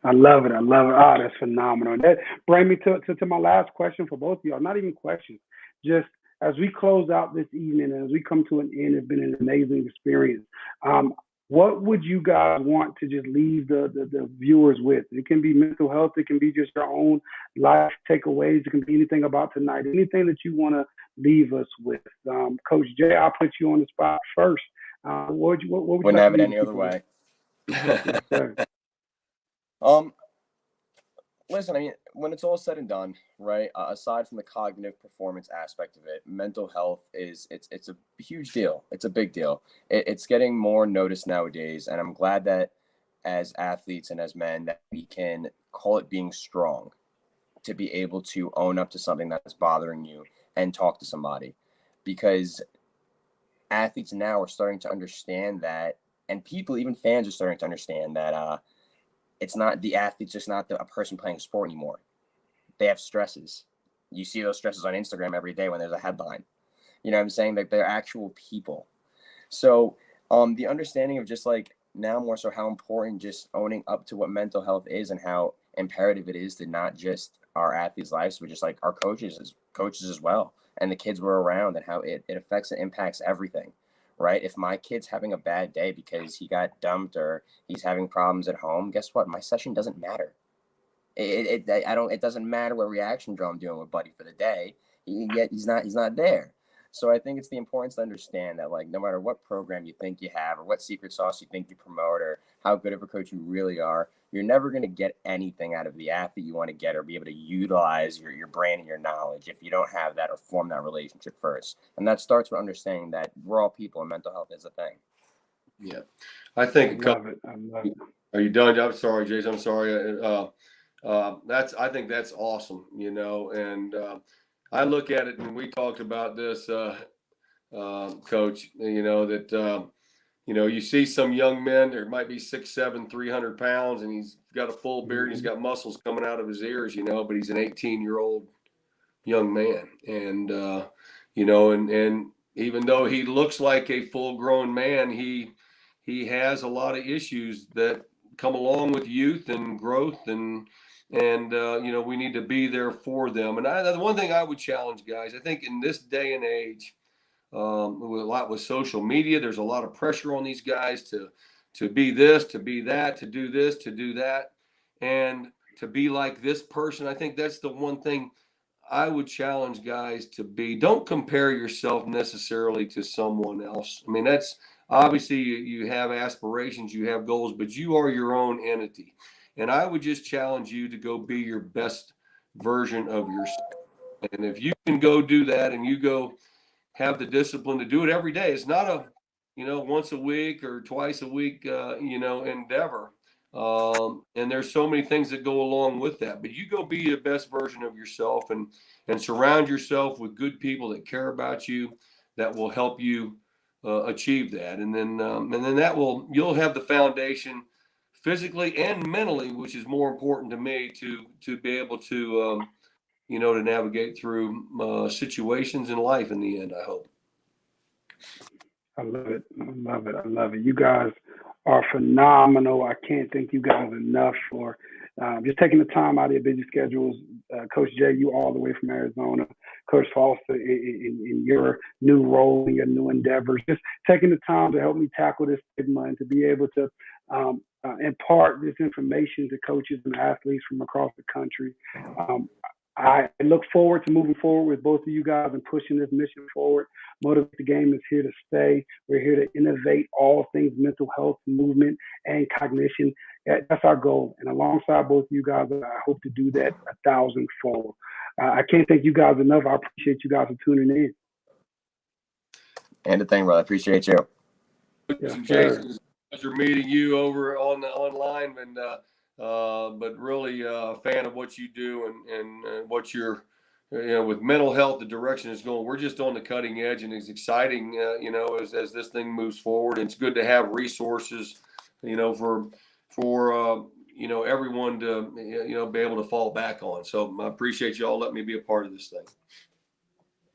I love it. I love it. Oh, that's phenomenal. And that brings me to my last question for both of y'all. Not even questions. Just as we close out this evening and as we come to an end, it's been an amazing experience. What would you guys want to just leave the viewers with? It can be mental health. It can be just your own life takeaways. It can be anything about tonight. Anything that you want to leave us with. Coach Jay, I'll put you on the spot first. What would you Wouldn't like have to it leave any other people with? way. Yes, sir. Listen, I mean, when it's all said and done, right? Aside from the cognitive performance aspect of it, mental health it's a huge deal. It's a big deal. It's getting more noticed nowadays, and I'm glad that as athletes and as men that we can call it being strong, to be able to own up to something that's bothering you and talk to somebody, because athletes now are starting to understand that, and people, even fans, are starting to understand that. It's not the athlete's just not a person playing a sport anymore. They have stresses. You see those stresses on Instagram every day when there's a headline. You know what I'm saying? Like, they're actual people. So the understanding of just like now more so how important just owning up to what mental health is and how imperative it is to not just our athletes' lives, but just like our coaches as well, and the kids we're around, and how it affects and impacts everything. Right? If my kid's having a bad day because he got dumped or he's having problems at home, guess what? My session doesn't matter. It doesn't matter what reaction drill I'm doing with Buddy for the day. He's not there. So I think it's the importance to understand that, like, no matter what program you think you have or what secret sauce you think you promote or how good of a coach you really are, you're never going to get anything out of the athlete you want to get or be able to utilize your brain and your knowledge if you don't have that or form that relationship first. And that starts with understanding that we're all people and mental health is a thing. Yeah. I think I love it. I love it. Are you done? I'm sorry, Jason. I'm sorry. I think that's awesome, and I look at it, and we talked about this, Coach, that, you see some young men, there might be 6'7", 300 pounds, and he's got a full beard, and he's got muscles coming out of his ears, but he's an 18-year-old young man. And, and even though he looks like a full-grown man, he has a lot of issues that come along with youth and growth, and we need to be there for them. And the one thing I would challenge guys, I think in this day and age, with a lot with social media, there's a lot of pressure on these guys to be this, to be that, to do this, to do that, and to be like this person. I think that's the one thing I would challenge guys to be. Don't compare yourself necessarily to someone else. I mean, that's obviously you have aspirations, you have goals, but you are your own entity. And I would just challenge you to go be your best version of yourself. And if you can go do that and you go have the discipline to do it every day, it's not once a week or twice a week, endeavor. And there's so many things that go along with that, but you go be the best version of yourself and surround yourself with good people that care about you, that will help you achieve that. And then you'll have the foundation physically and mentally, which is more important to me, to be able to, to navigate through situations in life in the end, I hope. I love it. I love it. I love it. You guys are phenomenal. I can't thank you guys enough for just taking the time out of your busy schedules. Coach Jay, you all the way from Arizona. Coach Foster, in your new role, in your new endeavors, just taking the time to help me tackle this stigma and to be able to impart this information to coaches and athletes from across the country. I look forward to moving forward with both of you guys and pushing this mission forward. Motivate the Game is here to stay. We're here to innovate all things mental health, movement, and cognition. That's our goal. And alongside both of you guys, I hope to do that 1,000-fold. I can't thank you guys enough. I appreciate you guys for tuning in. And the thing, brother, I appreciate you. Yes, Jason, it's a pleasure meeting you over on the online, and but really a fan of what you do and what you're, with mental health, the direction it's going. We're just on the cutting edge, and it's exciting, as this thing moves forward. It's good to have resources, for everyone to, be able to fall back on. So I appreciate you all letting me be a part of this thing.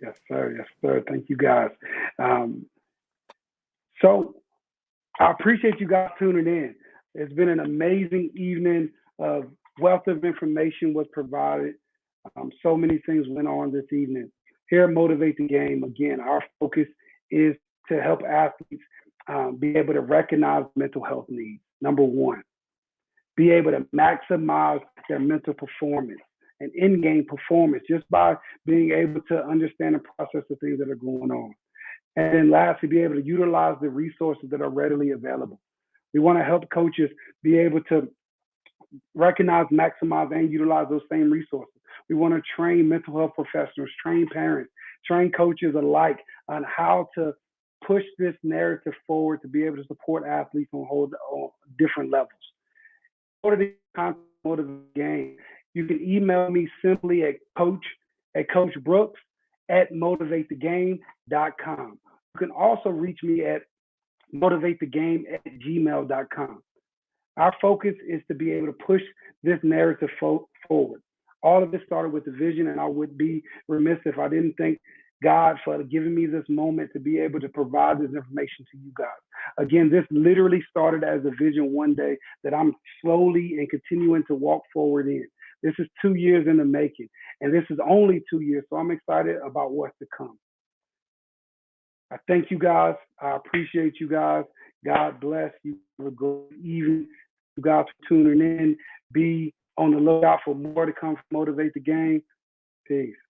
Yes, sir. Yes, sir. Thank you, guys. So I appreciate you guys tuning in. It's been an amazing evening of wealth of information was provided. So many things went on this evening. Here at Motivate the Game, again, our focus is to help athletes be able to recognize mental health needs. Number one, be able to maximize their mental performance and in-game performance just by being able to understand and process the things that are going on. And then lastly, be able to utilize the resources that are readily available. We want to help coaches be able to recognize, maximize, and utilize those same resources. We want to train mental health professionals, train parents, train coaches alike on how to push this narrative forward to be able to support athletes on different levels. In order to Motivate the Game, you can email me simply at coachbrooks@motivatethegame.com. You can also reach me at motivatethegame@gmail.com. Our focus is to be able to push this narrative forward. All of this started with the vision, and I would be remiss if I didn't thank God for giving me this moment to be able to provide this information to you guys. Again, this literally started as a vision one day that I'm slowly and continuing to walk forward in. This is 2 years in the making, and this is only 2 years, so I'm excited about what's to come. I thank you guys. I appreciate you guys. God bless you. Have a good evening. You guys for tuning in. Be on the lookout for more to come from Motivate the Game. Peace.